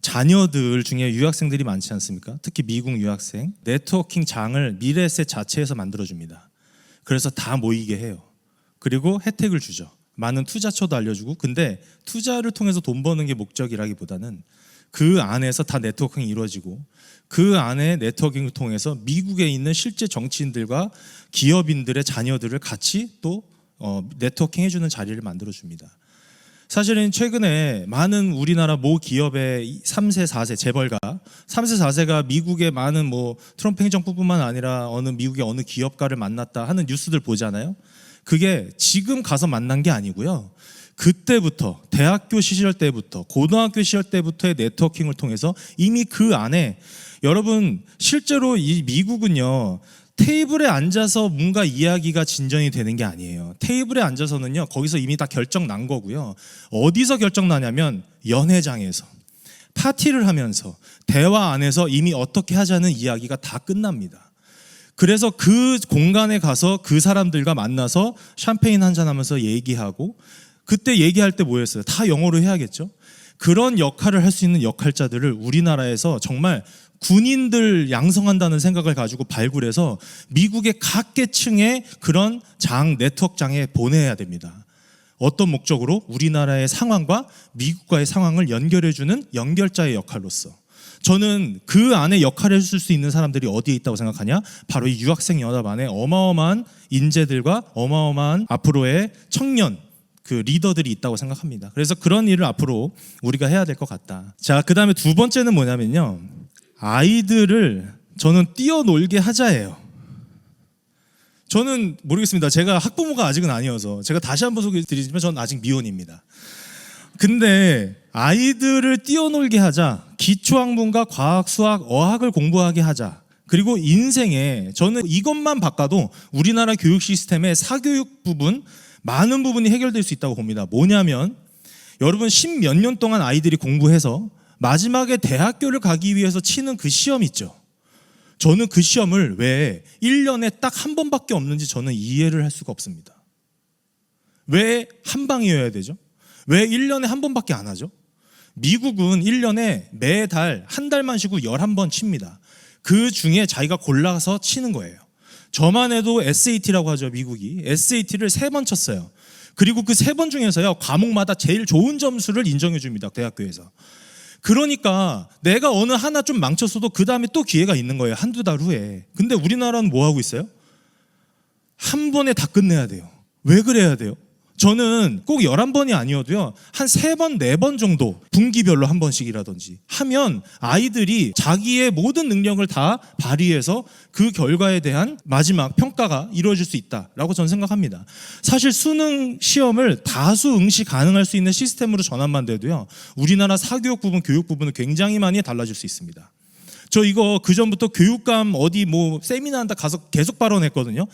자녀들 중에 유학생들이 많지 않습니까? 특히 미국 유학생 네트워킹 장을 미래에셋 자체에서 만들어줍니다. 그래서 다 모이게 해요. 그리고 혜택을 주죠. 많은 투자처도 알려주고 근데 투자를 통해서 돈 버는 게 목적이라기보다는 그 안에서 다 네트워킹이 이루어지고 그 안에 네트워킹을 통해서 미국에 있는 실제 정치인들과 기업인들의 자녀들을 같이 또 네트워킹 해주는 자리를 만들어줍니다. 사실은 최근에 많은 우리나라 모 기업의 3세, 4세 재벌가 3세, 4세가 미국의 많은 뭐 트럼프 행정부뿐만 아니라 미국의 어느 기업가를 만났다 하는 뉴스들 보잖아요. 그게 지금 가서 만난 게 아니고요. 그때부터 대학교 시절 때부터 고등학교 시절 때부터의 네트워킹을 통해서 이미 그 안에 여러분 실제로 이 미국은요. 테이블에 앉아서 뭔가 이야기가 진전이 되는 게 아니에요. 테이블에 앉아서는요. 거기서 이미 다 결정 난 거고요. 어디서 결정 나냐면 연회장에서 파티를 하면서 대화 안에서 이미 어떻게 하자는 이야기가 다 끝납니다. 그래서 그 공간에 가서 그 사람들과 만나서 샴페인 한잔하면서 얘기하고 그때 얘기할 때 뭐였어요? 다 영어로 해야겠죠? 그런 역할을 할 수 있는 역할자들을 우리나라에서 정말 군인들 양성한다는 생각을 가지고 발굴해서 미국의 각계층의 그런 네트워크장에 보내야 됩니다. 어떤 목적으로? 우리나라의 상황과 미국과의 상황을 연결해주는 연결자의 역할로서. 저는 그 안에 역할을 해줄 수 있는 사람들이 어디에 있다고 생각하냐? 바로 이 유학생 연합 안에 어마어마한 인재들과 어마어마한 앞으로의 청년 그 리더들이 있다고 생각합니다. 그래서 그런 일을 앞으로 우리가 해야 될 것 같다. 자, 그 다음에 두 번째는 뭐냐면요. 아이들을 저는 뛰어놀게 하자예요. 저는 모르겠습니다. 제가 학부모가 아직은 아니어서 제가 다시 한번 소개드리지만 저는 아직 미혼입니다. 근데 아이들을 뛰어놀게 하자, 기초학문과 과학, 수학, 어학을 공부하게 하자, 그리고 인생에 저는 이것만 바꿔도 우리나라 교육 시스템의 사교육 부분 많은 부분이 해결될 수 있다고 봅니다. 뭐냐면 여러분 10몇 년 동안 아이들이 공부해서 마지막에 대학교를 가기 위해서 치는 그 시험 있죠. 저는 그 시험을 왜 1년에 딱 한 번밖에 없는지 저는 이해를 할 수가 없습니다. 왜 한 방이어야 되죠? 왜 1년에 한 번밖에 안 하죠? 미국은 1년에 매달 한 달만 쉬고 11번 칩니다. 그 중에 자기가 골라서 치는 거예요. 저만 해도 SAT라고 하죠, 미국이. SAT를 3번 쳤어요. 그리고 그 3번 중에서요, 과목마다 제일 좋은 점수를 인정해 줍니다, 대학교에서. 그러니까 내가 어느 하나 좀 망쳤어도 그 다음에 또 기회가 있는 거예요, 한두 달 후에. 근데 우리나라는 뭐 하고 있어요? 한 번에 다 끝내야 돼요. 왜 그래야 돼요? 저는 꼭 11번이 아니어도요, 한 3번, 4번 정도 분기별로 한 번씩이라든지 하면 아이들이 자기의 모든 능력을 다 발휘해서 그 결과에 대한 마지막 평가가 이루어질 수 있다라고 저는 생각합니다. 사실 수능 시험을 다수 응시 가능할 수 있는 시스템으로 전환만 돼도요, 우리나라 사교육 부분, 교육 부분은 굉장히 많이 달라질 수 있습니다. 저 이거 그전부터 교육감 어디 뭐 세미나 한다 가서 계속 발언했거든요.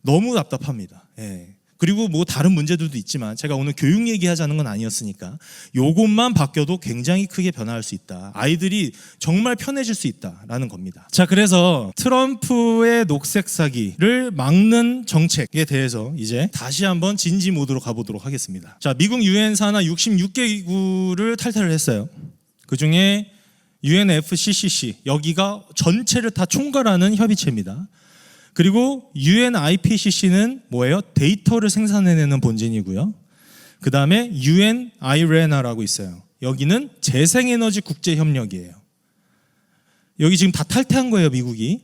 너무 답답합니다. 예. 그리고 뭐 다른 문제들도 있지만 제가 오늘 교육 얘기하자는 건 아니었으니까 요것만 바뀌어도 굉장히 크게 변화할 수 있다. 아이들이 정말 편해질 수 있다라는 겁니다. 자, 그래서 트럼프의 녹색 사기를 막는 정책에 대해서 이제 다시 한번 진지 모드로 가보도록 하겠습니다. 자, 미국 유엔 산하 66개국을 탈퇴를 했어요. 그중에 UNFCCC, 여기가 전체를 다 총괄하는 협의체입니다. 그리고 UNIPCC는 뭐예요? 데이터를 생산해내는 본진이고요. 그 다음에 UNIRENA라고 있어요. 여기는 재생에너지 국제협력이에요. 여기 지금 다 탈퇴한 거예요, 미국이.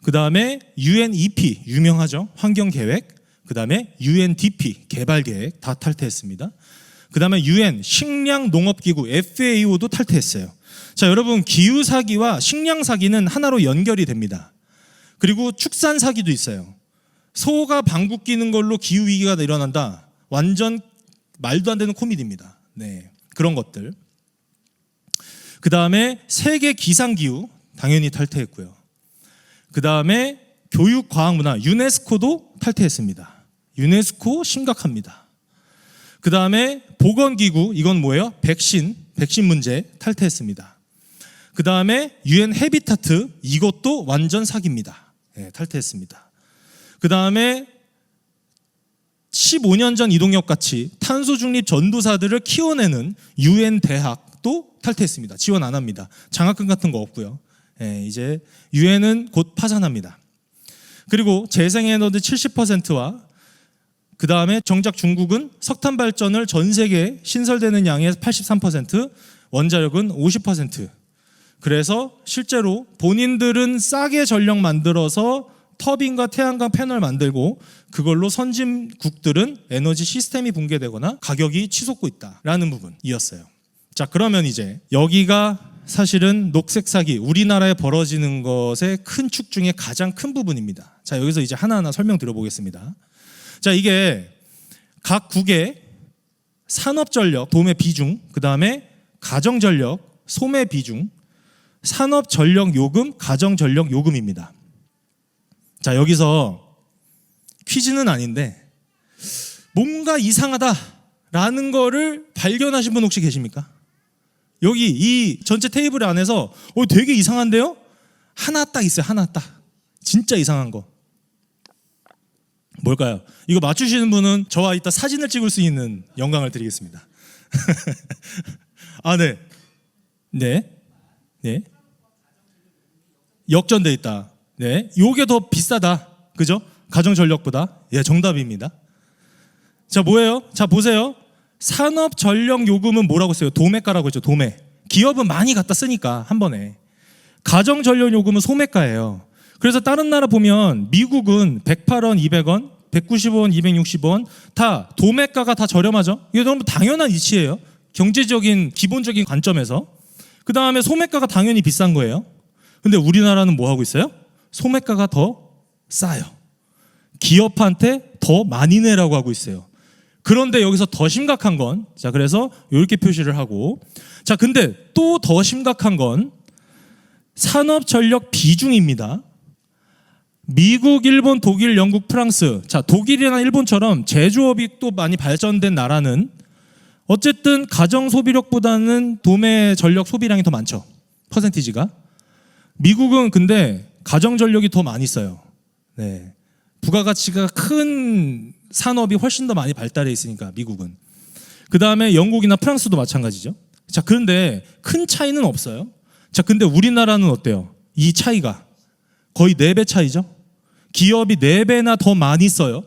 그 다음에 UNEP, 유명하죠? 환경계획. 그 다음에 UNDP, 개발계획 다 탈퇴했습니다. 그 다음에 UN, 식량농업기구, FAO도 탈퇴했어요. 자, 여러분, 기후사기와 식량사기는 하나로 연결이 됩니다. 그리고 축산 사기도 있어요. 소가 방귀 뀌는 걸로 기후 위기가 일어난다. 완전 말도 안 되는 코미디입니다. 네, 그런 것들. 그 다음에 세계 기상 기후 당연히 탈퇴했고요. 그 다음에 교육, 과학, 문화, 유네스코도 탈퇴했습니다. 유네스코 심각합니다. 그 다음에 보건기구, 이건 뭐예요? 백신 문제 탈퇴했습니다. 그 다음에 UN 헤비타트, 이것도 완전 사기입니다. 네, 탈퇴했습니다. 그 다음에 15년 전 이동엽 같이 탄소 중립 전도사들을 키워내는 UN 대학도 탈퇴했습니다. 지원 안 합니다. 장학금 같은 거 없고요. 네, 이제 UN은 곧 파산합니다. 그리고 재생에너지 70%와 그 다음에 정작 중국은 석탄 발전을 전 세계 신설되는 양의 83%, 원자력은 50%. 그래서 실제로 본인들은 싸게 전력 만들어서 터빈과 태양광 패널 만들고 그걸로 선진국들은 에너지 시스템이 붕괴되거나 가격이 치솟고 있다라는 부분이었어요. 자, 그러면 이제 여기가 사실은 녹색 사기, 우리나라에 벌어지는 것의 큰 축 중에 가장 큰 부분입니다. 자, 여기서 이제 하나하나 설명드려보겠습니다. 자, 이게 각 국의 산업전력, 도매 비중, 그 다음에 가정전력, 소매 비중, 산업전력요금, 가정전력요금입니다. 자, 여기서 퀴즈는 아닌데 뭔가 이상하다라는 거를 발견하신 분 혹시 계십니까? 여기 이 전체 테이블 안에서 되게 이상한데요? 하나 딱 있어요. 하나 딱. 진짜 이상한 거. 뭘까요? 이거 맞추시는 분은 저와 이따 사진을 찍을 수 있는 영광을 드리겠습니다. 아, 네. 네. 네. 역전돼 있다. 네, 요게 더 비싸다. 그죠? 가정전력보다. 예, 정답입니다. 자, 뭐예요? 자, 보세요. 산업전력요금은 뭐라고 써요? 도매가라고 했죠. 도매. 기업은 많이 갖다 쓰니까 한 번에. 가정전력요금은 소매가예요. 그래서 다른 나라 보면 미국은 108원, 200원, 190원, 260원 다 도매가가 다 저렴하죠. 이게 너무 당연한 이치예요. 경제적인 기본적인 관점에서. 그 다음에 소매가가 당연히 비싼 거예요. 근데 우리나라는 뭐 하고 있어요? 소매가가 더 싸요. 기업한테 더 많이 내라고 하고 있어요. 그런데 여기서 더 심각한 건, 자, 그래서 이렇게 표시를 하고, 자, 근데 또 더 심각한 건 산업 전력 비중입니다. 미국, 일본, 독일, 영국, 프랑스. 자, 독일이나 일본처럼 제조업이 또 많이 발전된 나라는 어쨌든 가정 소비력보다는 도매 전력 소비량이 더 많죠. 퍼센티지가. 미국은 근데 가정 전력이 더 많이 써요. 네. 부가가치가 큰 산업이 훨씬 더 많이 발달해 있으니까 미국은. 그 다음에 영국이나 프랑스도 마찬가지죠. 자, 그런데 큰 차이는 없어요. 자, 근데 우리나라는 어때요? 이 차이가 거의 4배 차이죠. 기업이 4배나 더 많이 써요.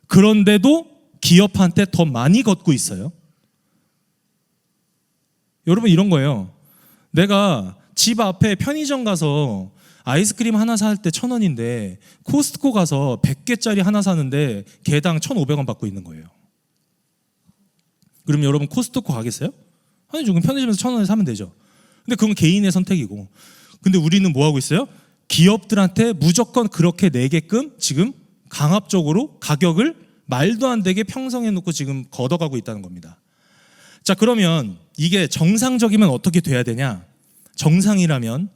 그런데도 기업한테 더 많이 걷고 있어요. 여러분, 이런 거예요. 내가 집 앞에 편의점 가서 아이스크림 하나 살 때 1,000원인데 코스트코 가서 100개짜리 하나 사는데 개당 1,500원 받고 있는 거예요. 그럼 여러분 코스트코 가겠어요? 아니, 조금 편의점에서 1,000원에 사면 되죠. 근데 그건 개인의 선택이고. 근데 우리는 뭐 하고 있어요? 기업들한테 무조건 그렇게 내게끔 지금 강압적으로 가격을 말도 안 되게 평성해 놓고 지금 걷어가고 있다는 겁니다. 자, 그러면 이게 정상적이면 어떻게 돼야 되냐? 정상이라면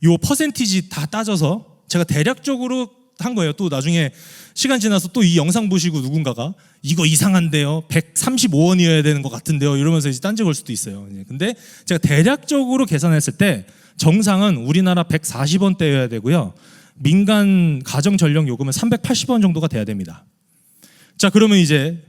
요 퍼센티지 다 따져서 제가 대략적으로 한 거예요. 또 나중에 시간 지나서 또 이 영상 보시고 누군가가 이거 이상한데요, 135원이어야 되는 것 같은데요, 이러면서 이제 딴지 걸 수도 있어요. 근데 제가 대략적으로 계산했을 때 정상은 우리나라 140원대여야 되고요, 민간 가정 전력 요금은 380원 정도가 돼야 됩니다. 자, 그러면 이제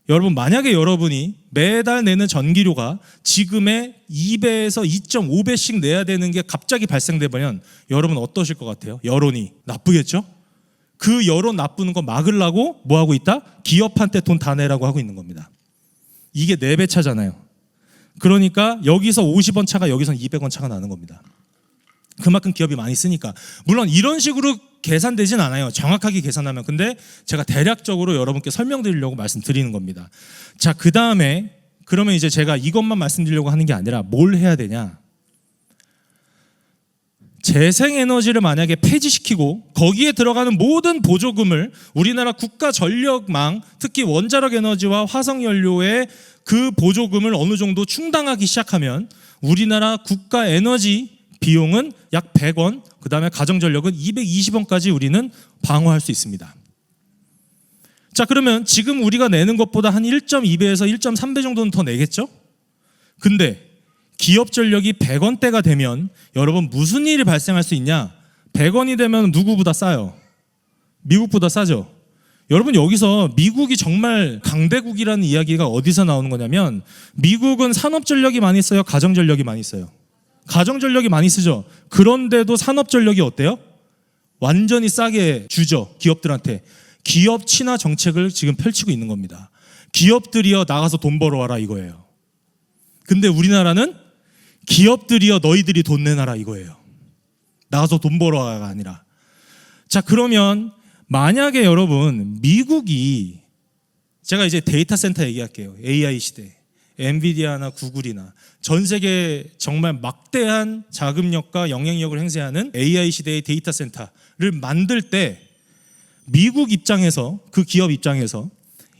여러분, 만약에 여러분이 매달 내는 전기료가 지금의 2배에서 2.5배씩 내야 되는 게 갑자기 발생되면 여러분 어떠실 것 같아요? 여론이 나쁘겠죠? 그 여론 나쁘는 거 막으려고 뭐 하고 있다? 기업한테 돈 다 내라고 하고 있는 겁니다. 이게 4배 차잖아요. 그러니까 여기서 50원 차가 여기서는 200원 차가 나는 겁니다. 그만큼 기업이 많이 쓰니까. 물론 이런 식으로 계산되진 않아요. 정확하게 계산하면. 근데 제가 대략적으로 여러분께 설명드리려고 말씀드리는 겁니다. 자, 그 다음에 그러면 이제 제가 이것만 말씀드리려고 하는 게 아니라 뭘 해야 되냐? 재생에너지를 만약에 폐지시키고 거기에 들어가는 모든 보조금을 우리나라 국가 전력망, 특히 원자력 에너지와 화석연료의 그 보조금을 어느 정도 충당하기 시작하면 우리나라 국가 에너지 비용은 약 100원, 그 다음에 가정전력은 220원까지 우리는 방어할 수 있습니다. 자, 그러면 지금 우리가 내는 것보다 한 1.2배에서 1.3배 정도는 더 내겠죠? 근데 기업 전력이 100원대가 되면 여러분 무슨 일이 발생할 수 있냐? 100원이 되면 누구보다 싸요? 미국보다 싸죠? 여러분, 여기서 미국이 정말 강대국이라는 이야기가 어디서 나오는 거냐면 미국은 산업전력이 많이 써요? 가정전력이 많이 써요? 가정전력이 많이 쓰죠. 그런데도 산업전력이 어때요? 완전히 싸게 주죠, 기업들한테. 기업 친화 정책을 지금 펼치고 있는 겁니다. 기업들이여 나가서 돈 벌어와라 이거예요. 근데 우리나라는 기업들이여 너희들이 돈 내놔라 이거예요. 나가서 돈 벌어와가 아니라. 자, 그러면 만약에 여러분 미국이, 제가 이제 데이터 센터 얘기할게요. AI 시대. 엔비디아나 구글이나 전 세계 정말 막대한 자금력과 영향력을 행사하는 AI 시대의 데이터 센터를 만들 때 미국 입장에서, 그 기업 입장에서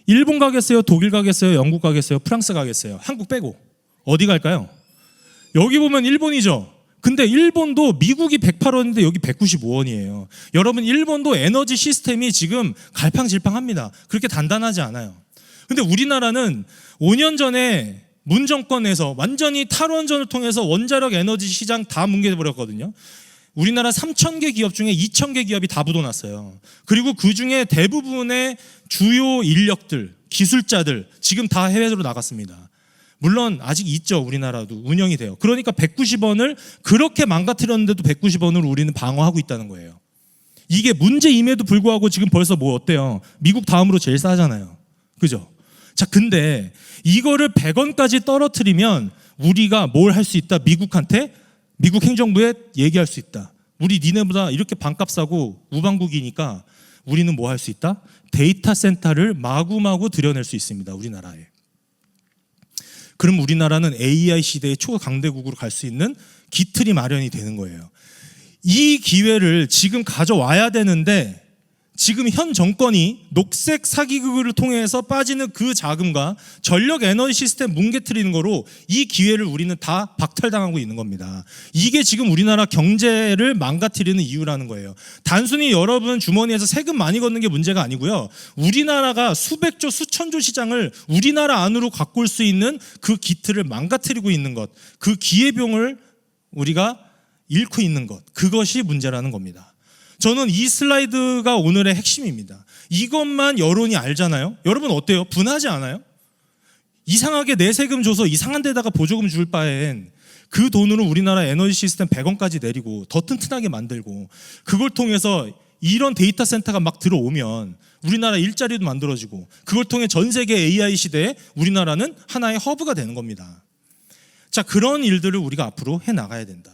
일본 가겠어요? 독일 가겠어요? 영국 가겠어요? 프랑스 가겠어요? 한국 빼고 어디 갈까요? 여기 보면 일본이죠. 근데 일본도 미국이 108원인데 여기 195원이에요. 여러분, 일본도 에너지 시스템이 지금 갈팡질팡합니다. 그렇게 단단하지 않아요. 근데 우리나라는 5년 전에 문 정권에서 완전히 탈원전을 통해서 원자력 에너지 시장 다 뭉개버렸거든요. 우리나라 3,000개 기업 중에 2,000개 기업이 다 부도났어요. 그리고 그 중에 대부분의 주요 인력들, 기술자들 지금 다 해외로 나갔습니다. 물론 아직 있죠. 우리나라도 운영이 돼요. 그러니까 190원을 그렇게 망가뜨렸는데도 190원으로 우리는 방어하고 있다는 거예요. 이게 문제임에도 불구하고 지금 벌써 뭐 어때요? 미국 다음으로 제일 싸잖아요. 그죠? 자, 근데 이거를 100원까지 떨어뜨리면 우리가 뭘 할 수 있다? 미국한테, 미국 행정부에 얘기할 수 있다. 우리 니네보다 이렇게 반값 싸고 우방국이니까 우리는 뭐 할 수 있다? 데이터 센터를 마구마구 들여낼 수 있습니다. 우리나라에. 그럼 우리나라는 AI 시대의 초강대국으로 갈 수 있는 기틀이 마련이 되는 거예요. 이 기회를 지금 가져와야 되는데 지금 현 정권이 녹색 사기극을 통해서 빠지는 그 자금과 전력 에너지 시스템 뭉개뜨리는 거로 이 기회를 우리는 다 박탈당하고 있는 겁니다. 이게 지금 우리나라 경제를 망가뜨리는 이유라는 거예요. 단순히 여러분 주머니에서 세금 많이 걷는 게 문제가 아니고요. 우리나라가 수백조 수천조 시장을 우리나라 안으로 갖고 올 수 있는 그 기틀을 망가뜨리고 있는 것, 그 기회병을 우리가 잃고 있는 것, 그것이 문제라는 겁니다. 저는 이 슬라이드가 오늘의 핵심입니다. 이것만 여론이 알잖아요. 여러분 어때요? 분하지 않아요? 이상하게 내 세금 줘서 이상한 데다가 보조금 줄 바엔 그 돈으로 우리나라 에너지 시스템 100원까지 내리고 더 튼튼하게 만들고 그걸 통해서 이런 데이터 센터가 막 들어오면 우리나라 일자리도 만들어지고 그걸 통해 전 세계 AI 시대에 우리나라는 하나의 허브가 되는 겁니다. 자, 그런 일들을 우리가 앞으로 해나가야 된다.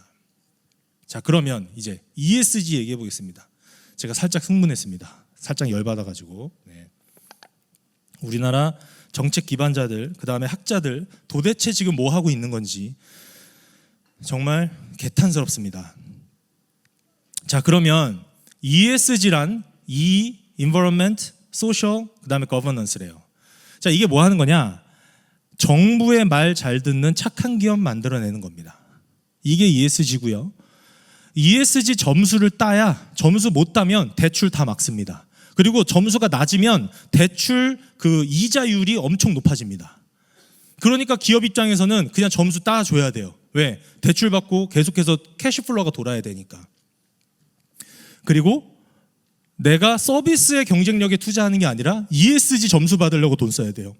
자, 그러면 이제 ESG 얘기해 보겠습니다. 제가 살짝 흥분했습니다. 살짝 열받아가지고. 네. 우리나라 정책 기반자들, 그 다음에 학자들 도대체 지금 뭐 하고 있는 건지 정말 개탄스럽습니다. 자, 그러면 ESG란 Environment, Social, 그 다음에 Governance래요. 자, 이게 뭐 하는 거냐? 정부의 말 잘 듣는 착한 기업 만들어내는 겁니다. 이게 ESG고요. ESG 점수를 따야, 점수 못 따면 대출 다 막습니다. 그리고 점수가 낮으면 대출 그 이자율이 엄청 높아집니다. 그러니까 기업 입장에서는 그냥 점수 따줘야 돼요. 왜? 대출 받고 계속해서 캐시플로우가 돌아야 되니까. 그리고 내가 서비스의 경쟁력에 투자하는 게 아니라 ESG 점수 받으려고 돈 써야 돼요.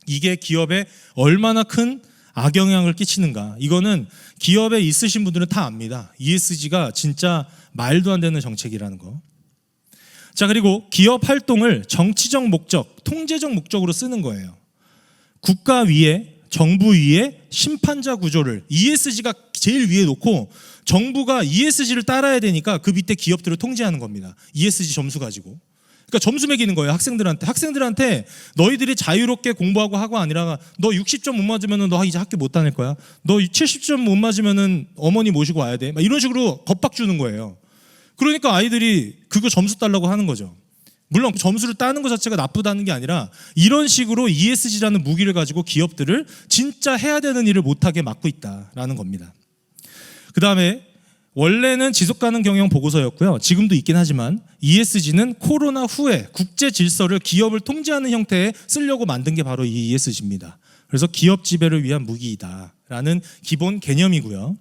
이게 기업에 얼마나 큰 악영향을 끼치는가. 이거는 기업에 있으신 분들은 다 압니다. ESG가 진짜 말도 안 되는 정책이라는 거. 자, 그리고 기업 활동을 정치적 목적, 통제적 목적으로 쓰는 거예요. 국가 위에, 정부 위에 심판자 구조를 ESG가 제일 위에 놓고 정부가 ESG를 따라야 되니까 그 밑에 기업들을 통제하는 겁니다. ESG 점수 가지고. 그러니까 점수 매기는 거예요. 학생들한테 너희들이 자유롭게 공부하고 하고 아니라 너 60점 못 맞으면 너 이제 학교 못 다닐 거야. 너 70점 못 맞으면 어머니 모시고 와야 돼. 막 이런 식으로 겁박 주는 거예요. 그러니까 아이들이 그거 점수 달라고 하는 거죠. 물론 점수를 따는 것 자체가 나쁘다는 게 아니라 이런 식으로 ESG라는 무기를 가지고 기업들을 진짜 해야 되는 일을 못하게 막고 있다라는 겁니다. 그 다음에 원래는 지속가능 경영 보고서였고요. 지금도 있긴 하지만 ESG는 코로나 후에 국제 질서를 기업을 통제하는 형태에 쓰려고 만든 게 바로 이 ESG입니다. 그래서 기업 지배를 위한 무기이다라는 기본 개념이고요.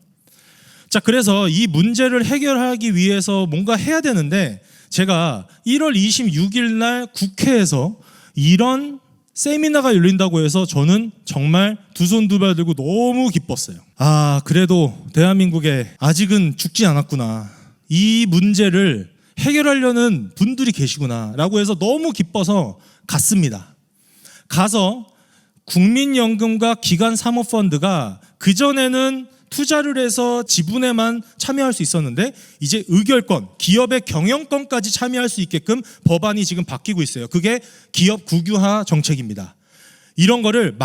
자, 그래서 이 문제를 해결하기 위해서 뭔가 해야 되는데 제가 1월 26일 날 국회에서 이런 세미나가 열린다고 해서 저는 정말 두 손 두 발 들고 너무 기뻤어요. 아, 그래도 대한민국에 아직은 죽지 않았구나. 이 문제를 해결하려는 분들이 계시구나 라고 해서 너무 기뻐서 갔습니다. 가서 국민연금과 기간사모펀드가 그전에는 투자를 해서 지분에만 참여할 수 있었는데 이제 의결권, 기업의 경영권까지 참여할 수 있게끔 법안이 지금 바뀌고 있어요. 그게 기업 국유화 정책입니다. 이런 거를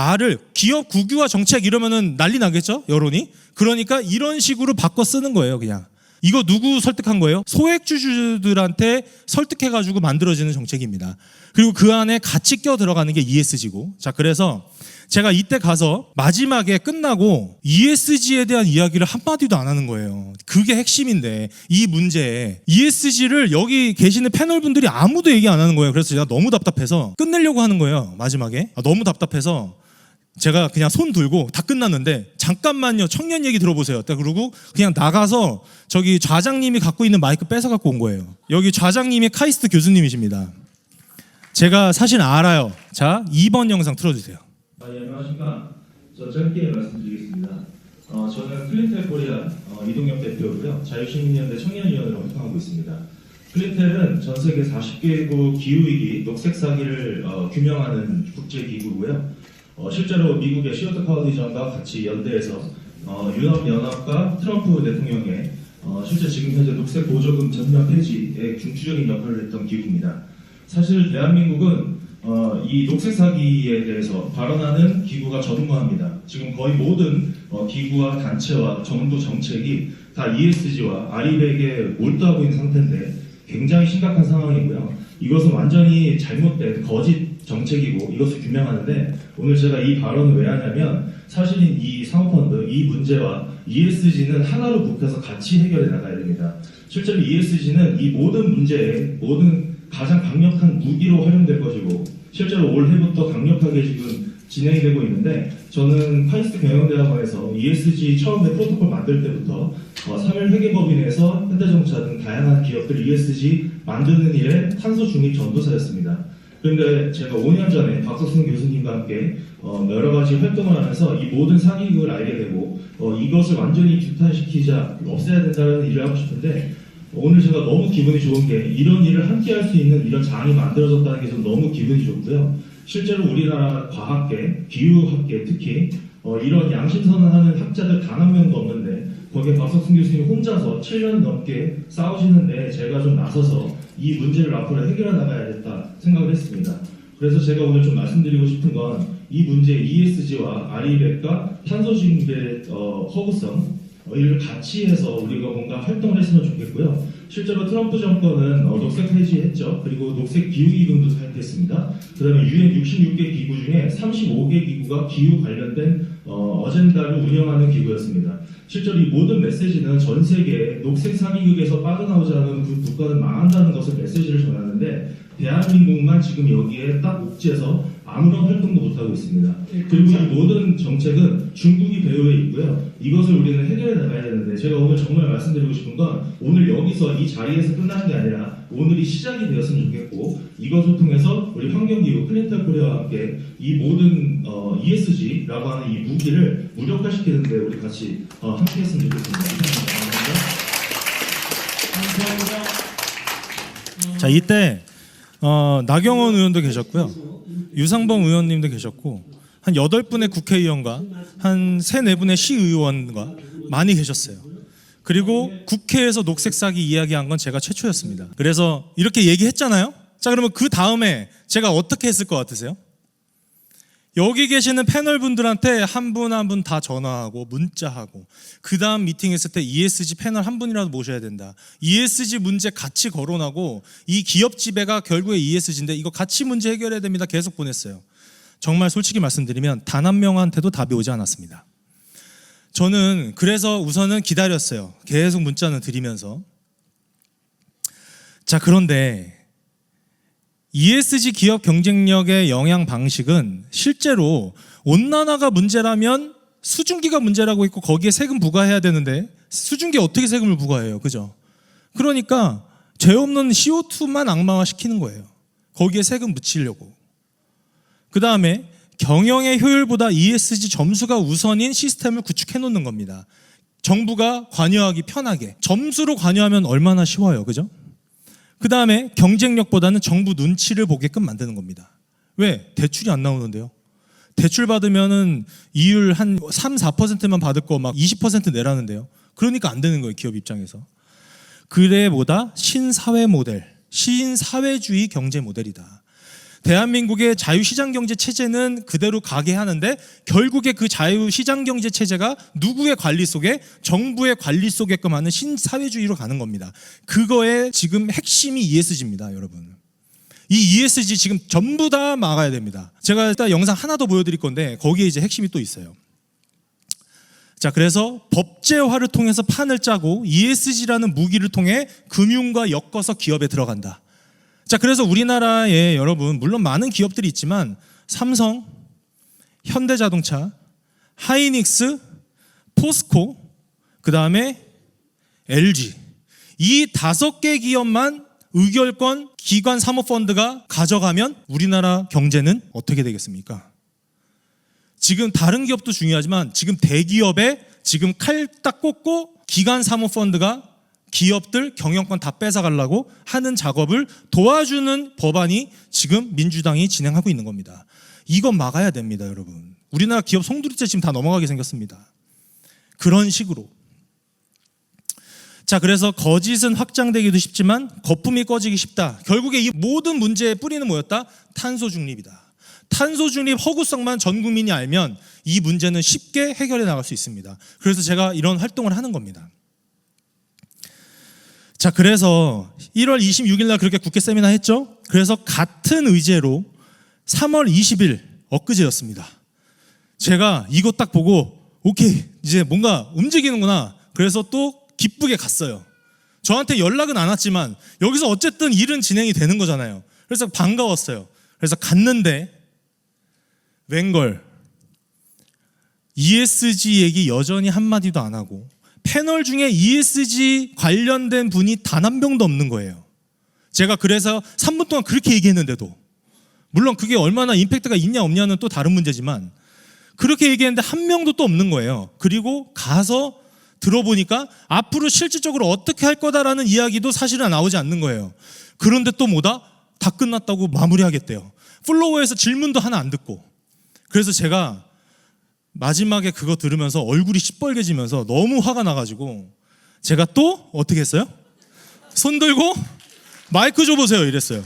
기업 국유화 정책 이러면은 난리 나겠죠? 여론이. 그러니까 이런 식으로 바꿔 쓰는 거예요, 그냥. 이거 누구 설득한 거예요? 소액주주들한테 설득해가지고 만들어지는 정책입니다. 그리고 그 안에 같이 껴 들어가는 게 ESG고. 자, 그래서 제가 이때 가서 마지막에 끝나고 ESG에 대한 이야기를 한마디도 안 하는 거예요. 그게 핵심인데 이 문제에 ESG를 여기 계시는 패널 분들이 아무도 얘기 안 하는 거예요. 그래서 제가 너무 답답해서 끝내려고 하는 거예요. 마지막에. 너무 답답해서 제가 그냥 손 들고 다 끝났는데 잠깐만요, 청년 얘기 들어보세요. 그러고 그냥 나가서 저기 좌장님이 갖고 있는 마이크 뺏어 갖고 온 거예요. 여기 좌장님이 카이스트 교수님이십니다. 제가 사실 알아요. 자, 2번 영상 틀어주세요. 안녕하십니까. 저 짧게 말씀드리겠습니다. 저는 클린텔 코리아 이동엽 대표고요. 자유시민연대 청년위원으로 활동하고 있습니다. 클린텔은 전 세계 40개국 기후위기, 녹색 사기를 규명하는 국제기구고요. 실제로 미국의 시어터 카우디전과 같이 연대해서 유럽연합과 트럼프 대통령의 실제 지금 현재 녹색 보조금 전면 폐지에 중추적인 역할을 했던 기구입니다. 사실 대한민국은 이 녹색 사기에 대해서 발언하는 기구가 전무합니다. 지금 거의 모든 기구와 단체와 정부 정책이 다 ESG와 RE100에 몰두하고 있는 상태인데 굉장히 심각한 상황이고요. 이것은 완전히 잘못된 거짓 정책이고 이것을 규명하는데 오늘 제가 이 발언을 왜 하냐면 사실은 이 사모펀드, 이 문제와 ESG는 하나로 묶여서 같이 해결해 나가야 됩니다. 실제로 ESG는 이 모든 문제에 모든 가장 강력한 무기로 활용될 것이고 실제로 올해부터 강력하게 지금 진행이 되고 있는데 저는 카이스트 경영대학원에서 ESG 처음에 프로토콜 만들 때부터 3일 회계법인에서 현대자동차 등 다양한 기업들 ESG 만드는 일에 탄소 중립 전도사였습니다. 그런데 제가 5년 전에 박석순 교수님과 함께 여러 가지 활동을 하면서 이 모든 사기극을 알게 되고 이것을 완전히 규탄시키자 없애야 된다는 일을 하고 싶은데 오늘 제가 너무 기분이 좋은 게 이런 일을 함께 할 수 있는 이런 장이 만들어졌다는 게 저는 너무 기분이 좋고요. 실제로 우리나라 과학계, 기후학계 특히 이런 양심선언하는 학자들 단 한 명도 없는데 거기에 박석순 교수님 혼자서 7년 넘게 싸우시는데 제가 좀 나서서 이 문제를 앞으로 해결해 나가야겠다 생각을 했습니다. 그래서 제가 오늘 좀 말씀드리고 싶은 건 이 문제 ESG와 RE100과 탄소 중립의 허구성 이를 같이 해서 우리가 뭔가 활동을 했으면 좋겠고요. 실제로 트럼프 정권은 녹색 해지했죠. 그리고 녹색 기후기금도 발표했습니다. 그 다음에 UN 66개 기구 중에 35개 기구가 기후 관련된 어젠다를 운영하는 기구였습니다. 실제로 이 모든 메시지는 전 세계에 녹색 사기극에서 빠져나오지 않은 그 국가는 망한다는 것을 메시지를 전하는데 대한민국만 지금 여기에 딱 옥죄서 아무런 활동도 못하고 있습니다. 그리고 이 모든 정책은 중국이 배후에 있고요. 이것을 우리는 해결해 나가야 되는데 제가 오늘 정말 말씀드리고 싶은 건 오늘 여기서 이 자리에서 끝나는 게 아니라 오늘이 시작이 되었으면 좋겠고 이것을 통해서 우리 환경기구 클린턴 코리아와 함께 이 모든 ESG라고 하는 이 무기를 무력화시키는데 우리 같이 함께 했으면 좋겠습니다. 감사합니다. 자, 이때 나경원 의원도 계셨고요. 유상범 의원님도 계셨고 한 8분의 국회의원과 한 3, 4분의 시의원과 많이 계셨어요. 그리고 국회에서 녹색 사기 이야기한 건 제가 최초였습니다. 그래서 이렇게 얘기했잖아요. 자, 그러면 그 다음에 제가 어떻게 했을 것 같으세요? 여기 계시는 패널 분들한테 한 분 한 분 다 전화하고 문자하고 그 다음 미팅했을 때 ESG 패널 한 분이라도 모셔야 된다. ESG 문제 같이 거론하고 이 기업 지배가 결국에 ESG인데 이거 같이 문제 해결해야 됩니다. 계속 보냈어요. 정말 솔직히 말씀드리면 단 한 명한테도 답이 오지 않았습니다. 저는 그래서 우선은 기다렸어요. 계속 문자는 드리면서. 자, 그런데 ESG 기업 경쟁력의 영향 방식은 실제로 온난화가 문제라면 수증기가 문제라고 있고 거기에 세금 부과해야 되는데 수증기에 어떻게 세금을 부과해요? 그죠? 그러니까 죄 없는 CO2만 악마화시키는 거예요. 거기에 세금 붙이려고. 그 다음에 경영의 효율보다 ESG 점수가 우선인 시스템을 구축해 놓는 겁니다. 정부가 관여하기 편하게. 점수로 관여하면 얼마나 쉬워요. 그죠? 그 다음에 경쟁력보다는 정부 눈치를 보게끔 만드는 겁니다. 왜? 대출이 안 나오는데요. 대출 받으면은 이율 한 3, 4%만 받을 거 막 20% 내라는데요. 그러니까 안 되는 거예요. 기업 입장에서. 그래보다 신사회 모델, 신사회주의 경제 모델이다. 대한민국의 자유시장 경제 체제는 그대로 가게 하는데 결국에 그 자유시장 경제 체제가 누구의 관리 속에 정부의 관리 속에끔 하는 신사회주의로 가는 겁니다. 그거의 지금 핵심이 ESG입니다, 여러분. 이 ESG 지금 전부 다 막아야 됩니다. 제가 일단 영상 하나 더 보여드릴 건데 거기에 이제 핵심이 또 있어요. 자, 그래서 법제화를 통해서 판을 짜고 ESG라는 무기를 통해 금융과 엮어서 기업에 들어간다. 자, 그래서 우리나라에 여러분 물론 많은 기업들이 있지만 삼성, 현대자동차, 하이닉스, 포스코, 그 다음에 LG 이 5개 기업만 의결권 기관 사모펀드가 가져가면 우리나라 경제는 어떻게 되겠습니까? 지금 다른 기업도 중요하지만 지금 대기업에 지금 칼 딱 꽂고 기관 사모펀드가 기업들 경영권 다 뺏어가려고 하는 작업을 도와주는 법안이 지금 민주당이 진행하고 있는 겁니다. 이건 막아야 됩니다, 여러분. 우리나라 기업 송두리째 지금 다 넘어가게 생겼습니다. 그런 식으로. 자, 그래서 거짓은 확장되기도 쉽지만 거품이 꺼지기 쉽다. 결국에 이 모든 문제의 뿌리는 뭐였다? 탄소 중립이다. 탄소 중립 허구성만 전 국민이 알면 이 문제는 쉽게 해결해 나갈 수 있습니다. 그래서 제가 이런 활동을 하는 겁니다. 자, 그래서 1월 26일 날 그렇게 국회 세미나 했죠. 그래서 같은 의제로 3월 20일 엊그제였습니다. 제가 이거 딱 보고 오케이, 이제 뭔가 움직이는구나. 그래서 또 기쁘게 갔어요. 저한테 연락은 안 왔지만 여기서 어쨌든 일은 진행이 되는 거잖아요. 그래서 반가웠어요. 그래서 갔는데 웬걸 ESG 얘기 여전히 한마디도 안 하고 패널 중에 ESG 관련된 분이 단 한 명도 없는 거예요. 제가 그래서 3분 동안 그렇게 얘기했는데도, 물론 그게 얼마나 임팩트가 있냐 없냐는 또 다른 문제지만 그렇게 얘기했는데 한 명도 또 없는 거예요. 그리고 가서 들어보니까 앞으로 실질적으로 어떻게 할 거다라는 이야기도 사실은 나오지 않는 거예요. 그런데 또 뭐다? 다 끝났다고 마무리하겠대요. 플로어에서 질문도 하나 안 듣고. 그래서 제가 마지막에 그거 들으면서 얼굴이 시뻘개지면서 너무 화가 나가지고 제가 또 어떻게 했어요? 손 들고 마이크 줘보세요 이랬어요.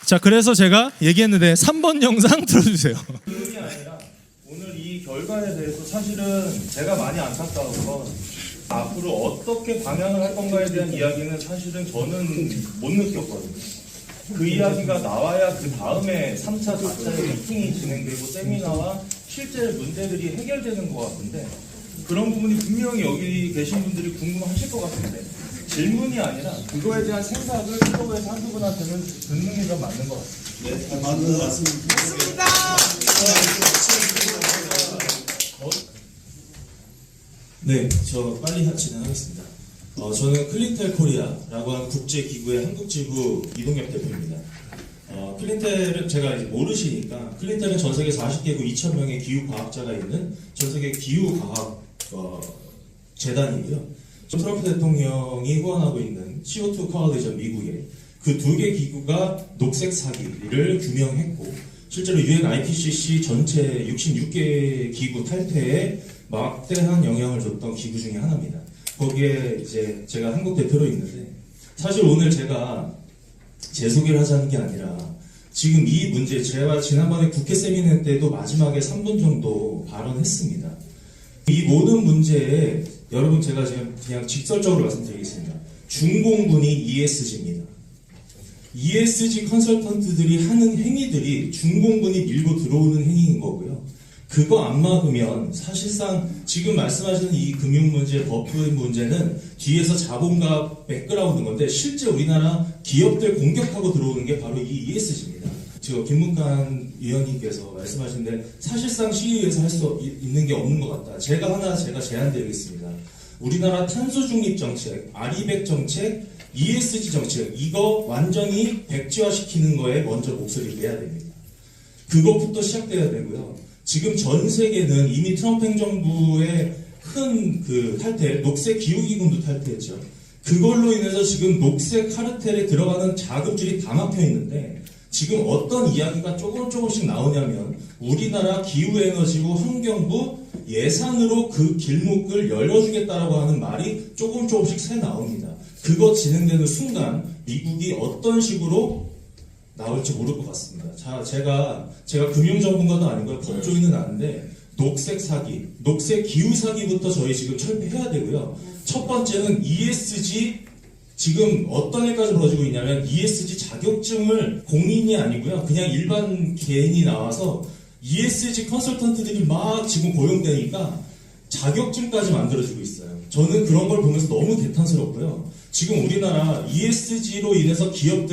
자, 그래서 제가 얘기했는데 3번 영상 들어주세요. 그게 아니라 오늘 이 결과에 대해서 사실은 제가 많이 안타까운 건 앞으로 어떻게 방향을 할 건가에 대한 이야기는 사실은 저는 못 느꼈거든요. 그 이야기가 나와야 그 다음에 3차, 4차의 미팅이 진행되고 세미나와 실제 문제들이 해결되는 것 같은데 그런 부분이 분명히 여기 계신 분들이 궁금하실 것 같은데 질문이 아니라 그거에 대한 생각을 플로어에서 한두 분한테는 듣는 게 더 맞는 것 같습니다. 네, 맞는 말씀입니다. 네, 저 빨리 진행하겠습니다. 저는 클린텔 코리아라고 하는 국제기구의 한국지부 이동엽 대표입니다. 클린텔은 제가 이제 모르시니까 클린텔은 전 세계 40개국 2,000명의 기후과학자가 있는 전 세계 기후과학 재단이고요. 트럼프 대통령이 후원하고 있는 CO2 코알리전 미국의 그 두 개 기구가 녹색 사기를 규명했고 실제로 UN IPCC 전체 66개 기구 탈퇴에 막대한 영향을 줬던 기구 중에 하나입니다. 거기에 이제 제가 한국 대표로 있는데 사실 오늘 제가 제 소개를 하자는 게 아니라 지금 이 문제 제가 지난번에 국회 세미나 때도 마지막에 3분 정도 발언했습니다. 이 모든 문제에 여러분 제가 지금 그냥 직설적으로 말씀드리겠습니다. 중공군이 ESG입니다. ESG 컨설턴트들이 하는 행위들이 중공군이 밀고 들어오는 행위인 거고요. 그거 안 막으면 사실상 지금 말씀하시는 이 금융 문제, 버프의 문제는 뒤에서 자본가 백그라운드 건데 실제 우리나라 기업들 공격하고 들어오는 게 바로 이 ESG입니다. 지금 김문관 위원님께서 말씀하시는데 사실상 시의회에서 할 수 있는 게 없는 것 같다. 제가 제안드리겠습니다. 우리나라 탄소 중립 정책, 아리백 정책, ESG 정책 이거 완전히 백지화시키는 거에 먼저 목소리를 내야 됩니다. 그것부터 시작돼야 되고요. 지금 전 세계는 이미 트럼프 행정부의 큰 그 탈퇴, 녹색 기후기금도 탈퇴했죠. 그걸로 인해서 지금 녹색 카르텔에 들어가는 자금줄이 다 막혀 있는데 지금 어떤 이야기가 조금씩 나오냐면 우리나라 기후에너지부 환경부 예산으로 그 길목을 열어주겠다라고 하는 말이 조금씩 새 나옵니다. 그거 진행되는 순간 미국이 어떤 식으로 나올지 모를 것 같습니다. 자, 제가 금융 전문가도 아니고요. 법조인은 아는데 녹색 사기, 녹색 기후 사기부터 저희 지금 철폐해야 되고요. 첫 번째는 ESG 지금 어떤 일까지 벌어지고 있냐면 ESG 자격증을 공인이 아니고요. 그냥 일반 개인이 나와서 ESG 컨설턴트들이 막 지금 고용되니까 자격증까지 만들어지고 있어요. 저는 그런 걸 보면서 너무 개탄스럽고요. 지금 우리나라 ESG로 인해서 기업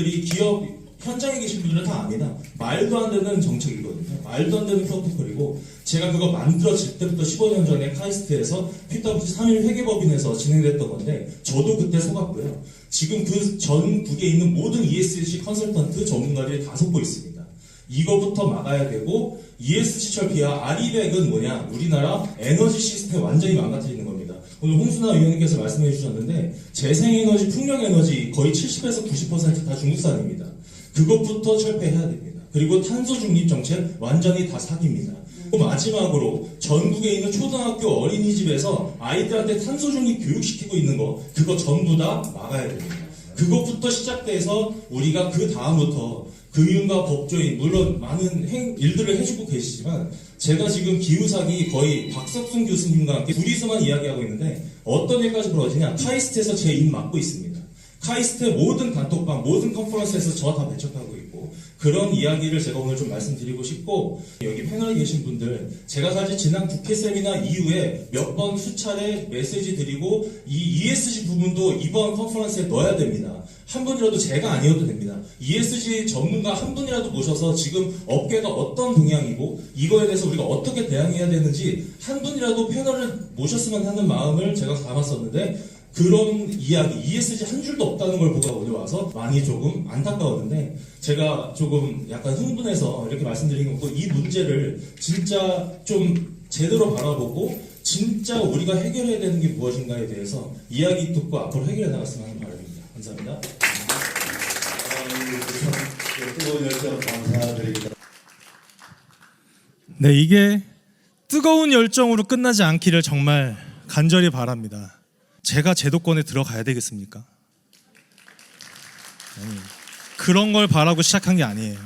현장에 계신 분들은 다 압니다. 말도 안 되는 정책이거든요. 말도 안 되는 프로토콜이고 제가 그거 만들어질 때부터 15년 전에 카이스트에서 PwC 3일 회계법인에서 진행됐던 건데 저도 그때 속았고요. 지금 그 전국에 있는 모든 ESG 컨설턴트 전문가들이 다 속고 있습니다. 이거부터 막아야 되고 ESG 철폐와 아리백은 뭐냐? 우리나라 에너지 시스템 완전히 망가뜨리는 겁니다. 오늘 홍순아 위원님께서 말씀해 주셨는데 재생에너지, 풍력에너지 거의 70에서 90% 다 중국산입니다. 그것부터 철폐해야 됩니다. 그리고 탄소 중립 정책 완전히 다 사기입니다. 마지막으로 전국에 있는 초등학교 어린이집에서 아이들한테 탄소 중립 교육시키고 있는 거 그거 전부 다 막아야 됩니다. 그것부터 시작돼서 우리가 그 다음부터 금융과 법조인 물론 많은 일들을 해주고 계시지만 제가 지금 기후사기 거의 박석순 교수님과 함께 둘이서만 이야기하고 있는데 어떤 일까지 벌어지냐? 카이스트에서 제 입 막고 있습니다. 카이스트의 모든 단톡방, 모든 컨퍼런스에서 저 다 배척하고 있고, 그런 이야기를 제가 오늘 좀 말씀드리고 싶고, 여기 패널에 계신 분들, 제가 사실 지난 국회 세미나 이후에 몇 번 수차례 메시지 드리고, 이 ESG 부분도 이번 컨퍼런스에 넣어야 됩니다. 한 분이라도 제가 아니어도 됩니다. ESG 전문가 한 분이라도 모셔서 지금 업계가 어떤 동향이고, 이거에 대해서 우리가 어떻게 대응해야 되는지 한 분이라도 패널을 모셨으면 하는 마음을 제가 담았었는데, 그런 이야기, ESG 한 줄도 없다는 걸 보고 오늘 와서 많이 조금 안타까웠는데, 제가 조금 약간 흥분해서 이렇게 말씀드린 거고, 이 문제를 진짜 좀 제대로 바라보고 진짜 우리가 해결해야 되는 게 무엇인가에 대해서 이야기 듣고 앞으로 해결해 나갔으면 하는 바람입니다. 감사합니다. 뜨거운 열정 감사드립니다. 네, 이게 뜨거운 열정으로 끝나지 않기를 정말 간절히 바랍니다. 제가 제도권에 들어가야 되겠습니까? 아니, 그런 걸 바라고 시작한 게 아니에요.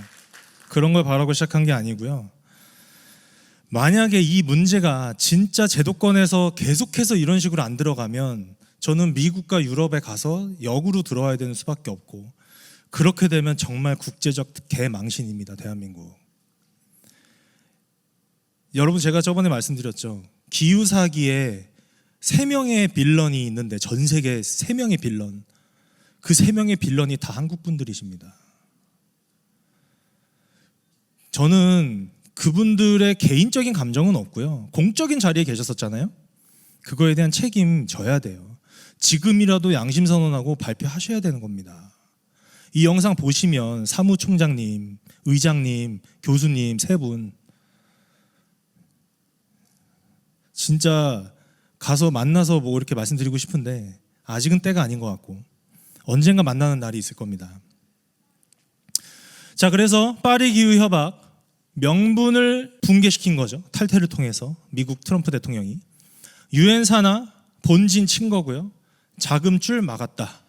그런 걸 바라고 시작한 게 아니고요. 만약에 이 문제가 진짜 제도권에서 계속해서 이런 식으로 안 들어가면 저는 미국과 유럽에 가서 역으로 들어와야 되는 수밖에 없고, 그렇게 되면 정말 국제적 개망신입니다. 대한민국. 여러분, 제가 저번에 말씀드렸죠. 기후사기에 3명의 빌런이 있는데, 전 세계 3명의 빌런, 그 3명의 빌런이 다 한국 분들이십니다. 저는 그분들의 개인적인 감정은 없고요. 공적인 자리에 계셨었잖아요. 그거에 대한 책임 져야 돼요. 지금이라도 양심선언하고 발표하셔야 되는 겁니다. 이 영상 보시면 사무총장님, 의장님, 교수님 3분 진짜 가서 만나서 뭐 이렇게 말씀드리고 싶은데 아직은 때가 아닌 것 같고, 언젠가 만나는 날이 있을 겁니다. 자, 그래서 파리 기후 협약 명분을 붕괴시킨 거죠. 탈퇴를 통해서 미국 트럼프 대통령이 유엔 산하 본진 친 거고요. 자금줄 막았다.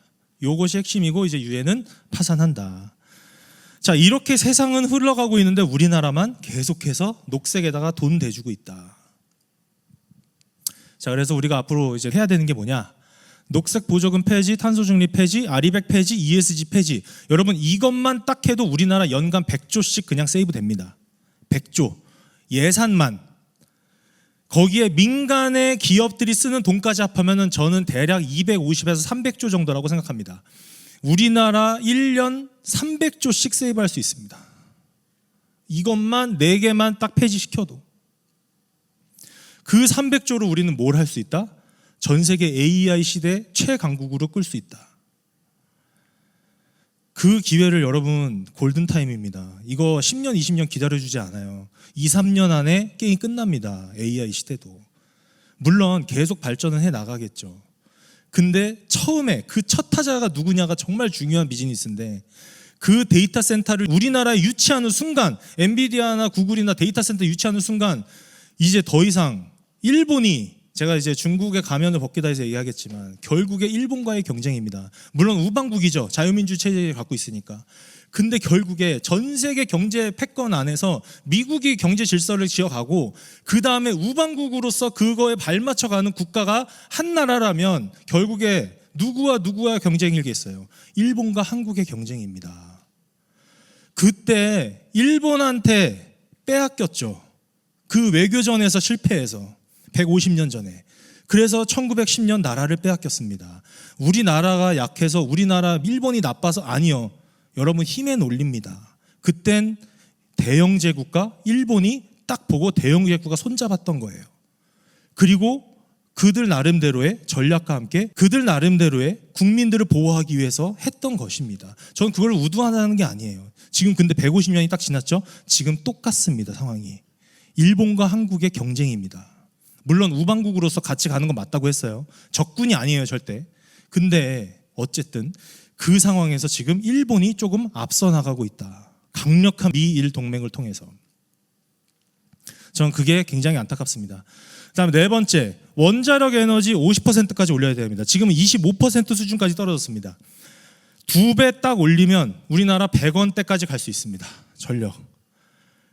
요것이 핵심이고, 이제 유엔은 파산한다. 자, 이렇게 세상은 흘러가고 있는데 우리나라만 계속해서 녹색에다가 돈 대주고 있다. 자, 그래서 우리가 앞으로 이제 해야 되는 게 뭐냐? 녹색 보조금 폐지, 탄소 중립 폐지, 아리백 폐지, ESG 폐지. 여러분, 이것만 딱 해도 우리나라 연간 100조씩 그냥 세이브 됩니다. 100조. 예산만. 거기에 민간의 기업들이 쓰는 돈까지 합하면은 저는 대략 250에서 300조 정도라고 생각합니다. 우리나라 1년 300조씩 세이브할 수 있습니다. 이것만 4개만 딱 폐지시켜도. 그 300조로 우리는 뭘 할 수 있다? 전 세계 AI 시대 최강국으로 끌 수 있다. 그 기회를 여러분, 골든타임입니다. 이거 10년, 20년 기다려주지 않아요. 2, 3년 안에 게임 끝납니다. AI 시대도. 물론 계속 발전은 해 나가겠죠. 근데 처음에 그 첫 타자가 누구냐가 정말 중요한 비즈니스인데, 그 데이터 센터를 우리나라에 유치하는 순간, 엔비디아나 구글이나 데이터 센터 유치하는 순간, 이제 더 이상 일본이, 제가 이제 중국의 가면을 벗기다 해서 얘기하겠지만 결국에 일본과의 경쟁입니다. 물론 우방국이죠. 자유민주 체제를 갖고 있으니까. 근데 결국에 전 세계 경제 패권 안에서 미국이 경제 질서를 지어가고, 그 다음에 우방국으로서 그거에 발맞춰가는 국가가 한 나라라면 결국에 누구와 누구와 경쟁이겠어요? 일본과 한국의 경쟁입니다. 그때 일본한테 빼앗겼죠. 그 외교전에서 실패해서 150년 전에. 그래서 1910년 나라를 빼앗겼습니다. 우리나라가 약해서, 우리나라 일본이 나빠서, 아니요. 여러분, 힘에 놀립니다. 그땐 대영제국가 일본이 딱 보고 대영제국가 손잡았던 거예요. 그리고 그들 나름대로의 전략과 함께 그들 나름대로의 국민들을 보호하기 위해서 했던 것입니다. 저는 그걸 우두하다는 게 아니에요. 지금 근데 150년이 딱 지났죠? 지금 똑같습니다, 상황이. 일본과 한국의 경쟁입니다. 물론 우방국으로서 같이 가는 건 맞다고 했어요. 적군이 아니에요, 절대. 근데 어쨌든 그 상황에서 지금 일본이 조금 앞서 나가고 있다. 강력한 미일 동맹을 통해서. 저는 그게 굉장히 안타깝습니다. 그다음에 4번째, 원자력 에너지 50%까지 올려야 됩니다. 지금은 25% 수준까지 떨어졌습니다. 2배 딱 올리면 우리나라 100원대까지 갈 수 있습니다. 전력.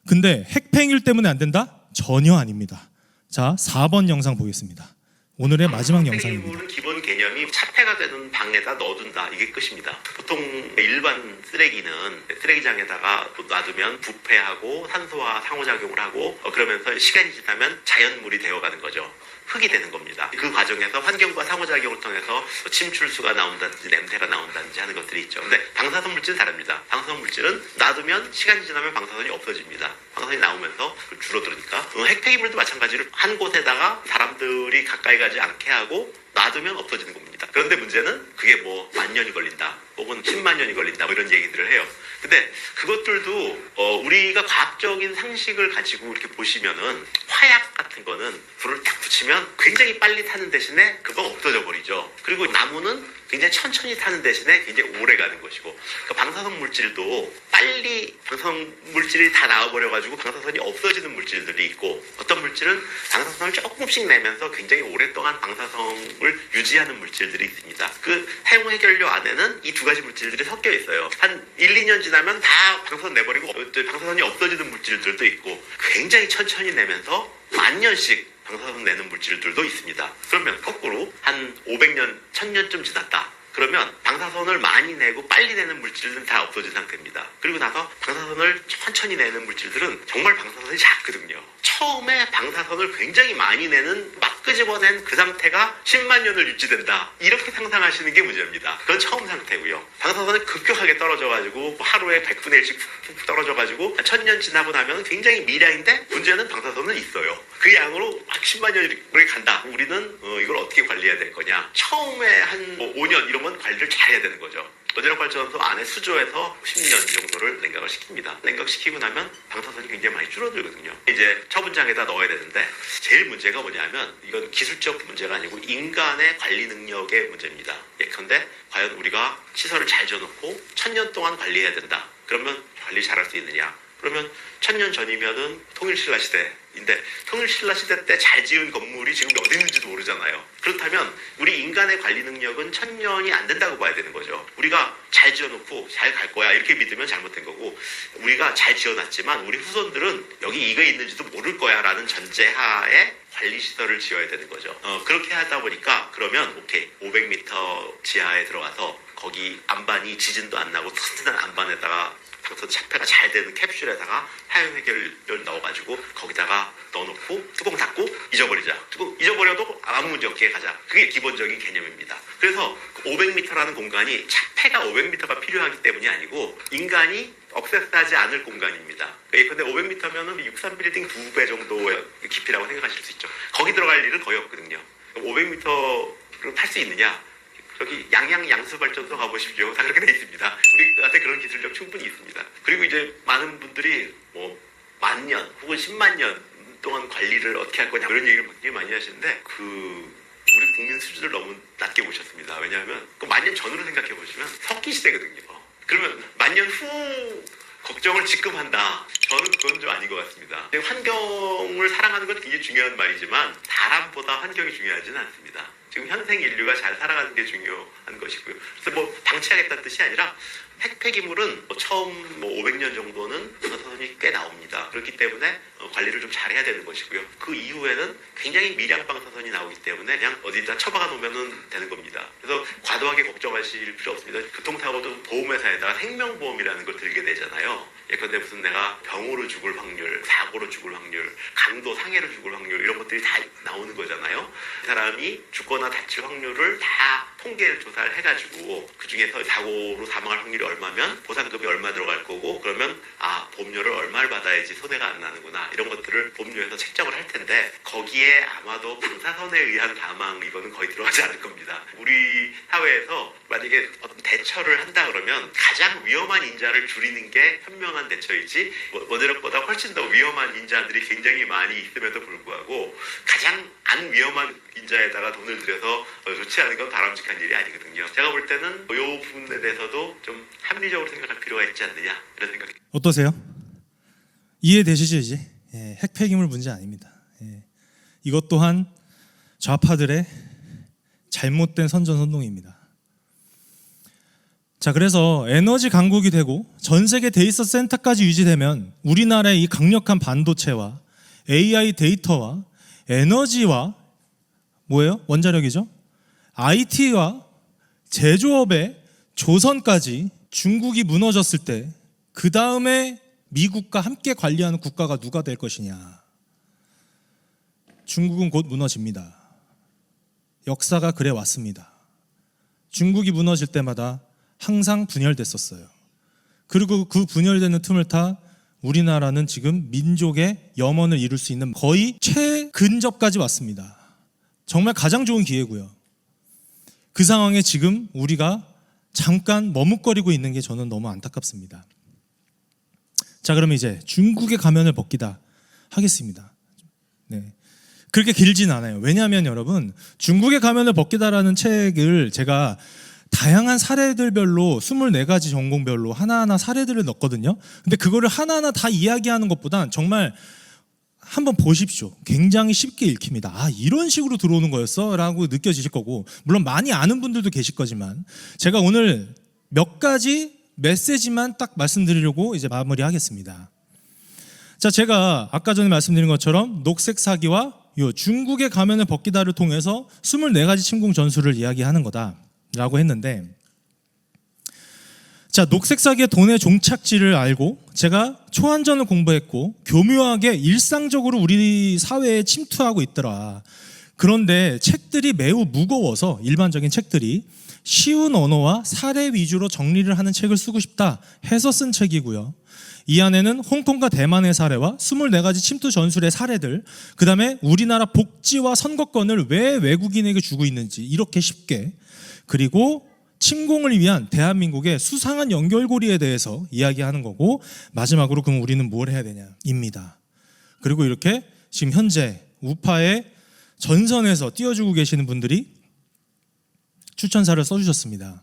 근데 핵팽일 때문에 안 된다? 전혀 아닙니다. 자, 4번 영상 보겠습니다. 오늘의 마지막 영상입니다. 폐기물은 기본 개념이 차폐가 되는 방에다 넣어둔다. 이게 끝입니다. 보통 일반 쓰레기는 쓰레기장에다가 놔두면 부패하고 산소와 상호작용을 하고 그러면서 시간이 지나면 자연물이 되어가는 거죠. 흙이 되는 겁니다. 그 과정에서 환경과 상호작용을 통해서 침출수가 나온다든지 냄새가 나온다든지 하는 것들이 있죠. 근데 방사선 물질은 다릅니다. 방사선 물질은 놔두면 시간이 지나면 방사선이 없어집니다. 방사선이 나오면서 줄어들으니까 핵폐기물도 마찬가지로 한 곳에다가 사람들이 가까이 가지 않게 하고 놔두면 없어지는 겁니다. 그런데 문제는 그게 뭐 10,000년이 걸린다 혹은 10만 년이 걸린다 뭐 이런 얘기들을 해요. 근데 그것들도 우리가 과학적인 상식을 가지고 이렇게 보시면은 화약 같은 거는 불을 딱 붙이면 굉장히 빨리 타는 대신에 금방 없어져 버리죠. 그리고 나무는 굉장히 천천히 타는 대신에 굉장히 오래 가는 것이고 그 방사선 물질도 빨리 방사선 물질이 다 나와버려가지고 방사선이 없어지는 물질들이 있고 어떤 물질은 방사선을 조금씩 내면서 굉장히 오랫동안 방사선을 유지하는 물질들이 있습니다. 그 사용 해결료 안에는 이 두 가지 물질들이 섞여 있어요. 한 1, 2년 지나면 다 방사선 내버리고 방사선이 없어지는 물질들도 있고 굉장히 천천히 내면서 10,000년씩 방사선 내는 물질들도 있습니다. 그러면 거꾸로 한 500년, 1000년쯤 지났다. 그러면 방사선을 많이 내고 빨리 내는 물질들은 다 없어진 상태입니다. 그리고 나서 방사선을 천천히 내는 물질들은 정말 방사선이 작거든요. 처음에 방사선을 굉장히 많이 내는 막 끄집어낸 그 상태가 10만 년을 유지된다. 이렇게 상상하시는 게 문제입니다. 그건 처음 상태고요. 방사선은 급격하게 떨어져가지고 하루에 100분의 1씩 푹푹 떨어져가지고 1000년 지나고 나면 굉장히 미량인데 문제는 방사선은 있어요. 그 양으로 막 10만 년이 간다. 우리는 이걸 어떻게 관리해야 될 거냐. 처음에 한 5년 이런 건 관리를 잘해야 되는 거죠. 원자력 발전소 안에 수조에서 10년 정도를 냉각을 시킵니다. 냉각시키고 나면 방사선이 굉장히 많이 줄어들거든요. 이제 처분장에다 넣어야 되는데 제일 문제가 뭐냐면 이건 기술적 문제가 아니고 인간의 관리 능력의 문제입니다. 예컨대 과연 우리가 시설을 잘 지어놓고 1000년 동안 관리해야 된다. 그러면 관리 잘할 수 있느냐? 그러면 1000년 전이면은 통일신라 시대인데 통일신라 시대 때 잘 지은 건물이 지금 어디 있는지도 모르잖아요. 그렇다면 우리 인간의 관리 능력은 1000년이 안 된다고 봐야 되는 거죠. 우리가 잘 지어놓고 잘 갈 거야 이렇게 믿으면 잘못된 거고 우리가 잘 지어놨지만 우리 후손들은 여기 이거 있는지도 모를 거야 라는 전제하에 관리시설을 지어야 되는 거죠. 그렇게 하다 보니까 그러면 오케이 500m 지하에 들어가서 거기 안반이 지진도 안 나고 튼튼한 안반에다가 방사선 차폐가 잘 되는 캡슐에다가 사용 해결을 넣어가지고 거기다가 넣어놓고 뚜껑 닫고 잊어버리자. 잊어버려도 아무 문제 없게 가자. 그게 기본적인 개념입니다. 그래서 500m라는 공간이 차폐가 500m가 필요하기 때문이 아니고 인간이 억세스하지 않을 공간입니다. 예컨대 500m면은 63빌딩 2배 정도의 깊이라고 생각하실 수 있죠. 거기 들어갈 일은 거의 없거든요. 500m를 탈 수 있느냐? 저기 양양양수발전소 가보십시오. 다 그렇게 돼 있습니다. 우리한테 그런 기술력 충분히 있습니다. 그리고 이제 많은 분들이 뭐 10,000년 혹은 10만 년 동안 관리를 어떻게 할 거냐 이런 얘기를 굉장히 많이 하시는데 우리 국민 수준을 너무 낮게 보셨습니다. 왜냐하면 그 10,000년 전으로 생각해 보시면 석기 시대거든요. 그러면 10,000년 후 걱정을 지금 한다. 저는 그건 좀 아닌 것 같습니다. 환경을 사랑하는 건 굉장히 중요한 말이지만 사람보다 환경이 중요하지는 않습니다. 지금 현생 인류가 잘 살아가는 게 중요한 것이고요. 그래서 뭐 방치하겠다는 뜻이 아니라 핵폐기물은 처음 500년 정도는 방사선이 꽤 나옵니다. 그렇기 때문에 관리를 좀 잘해야 되는 것이고요. 그 이후에는 굉장히 미량 방사선이 나오기 때문에 그냥 어디다 처박아 놓으면 되는 겁니다. 그래서 과도하게 걱정하실 필요 없습니다. 교통사고도 보험회사에다가 생명보험이라는 걸 들게 되잖아요. 예컨대 무슨 내가 병으로 죽을 확률, 사고로 죽을 확률, 강도 상해로 죽을 확률 이런 것들이 다 나오는 거잖아요. 그 사람이 죽거나 다칠 확률을 다 통계를 조사를 해가지고 그 중에서 사고로 사망할 확률이 얼마면 보상금이 얼마 들어갈 거고 그러면 보험료를 얼마를 받아야지 손해가 안 나는구나 이런 것들을 보험료에서 책정을 할 텐데 거기에 아마도 방사선에 의한 사망 이거는 거의 들어가지 않을 겁니다. 우리 사회에서 만약에 어떤 대처를 한다 그러면 가장 위험한 인자를 줄이는 게 현명한 대처이지 원자력보다 훨씬 더 위험한 인자들이 굉장히 많이 있음에도 불구하고 가장 안 위험한 인자에다가 돈을 들여서 좋지 않은 건 바람직한 일이 아니거든요. 제가 볼 때는 이 부분에 대해서도 좀 합리적으로 생각할 필요가 있지 않느냐 이런 생각이 어떠세요? 이해되시죠 이제? 예, 핵폐기물 문제 아닙니다. 예, 이것 또한 좌파들의 잘못된 선전선동입니다. 자, 그래서 에너지 강국이 되고 전 세계 데이터 센터까지 유지되면 우리나라의 이 강력한 반도체와 AI 데이터와 에너지와 뭐예요? 원자력이죠. IT와 제조업의 조선까지 중국이 무너졌을 때 그 다음에 미국과 함께 관리하는 국가가 누가 될 것이냐. 중국은 곧 무너집니다. 역사가 그래 왔습니다. 중국이 무너질 때마다 항상 분열됐었어요. 그리고 그 분열되는 틈을 타 우리나라는 지금 민족의 염원을 이룰 수 있는 거의 최근접까지 왔습니다. 정말 가장 좋은 기회고요. 그 상황에 지금 우리가 잠깐 머뭇거리고 있는 게 저는 너무 안타깝습니다. 자, 그러면 이제 중국의 가면을 벗기다 하겠습니다. 네. 그렇게 길진 않아요. 왜냐하면 여러분, 중국의 가면을 벗기다라는 책을 제가 다양한 사례들별로 24가지 전공별로 하나하나 사례들을 넣었거든요. 근데 그거를 하나하나 다 이야기하는 것보단 정말 한번 보십시오. 굉장히 쉽게 읽힙니다. 아, 이런 식으로 들어오는 거였어? 라고 느껴지실 거고, 물론 많이 아는 분들도 계실 거지만 제가 오늘 몇 가지 메시지만 딱 말씀드리려고 이제 마무리하겠습니다. 자, 제가 아까 전에 말씀드린 것처럼 녹색 사기와 요 중국의 가면을 벗기다를 통해서 24가지 침공 전술을 이야기하는 거다라고 했는데, 자, 녹색 사기의 돈의 종착지를 알고 제가 초안전을 공부했고 교묘하게 일상적으로 우리 사회에 침투하고 있더라. 그런데 책들이 매우 무거워서 일반적인 책들이 쉬운 언어와 사례 위주로 정리를 하는 책을 쓰고 싶다 해서 쓴 책이고요. 이 안에는 홍콩과 대만의 사례와 24가지 침투 전술의 사례들, 그 다음에 우리나라 복지와 선거권을 왜 외국인에게 주고 있는지 이렇게 쉽게, 그리고 침공을 위한 대한민국의 수상한 연결고리에 대해서 이야기하는 거고, 마지막으로 그럼 우리는 뭘 해야 되냐입니다. 그리고 이렇게 지금 현재 우파의 전선에서 띄워주고 계시는 분들이 추천사를 써주셨습니다.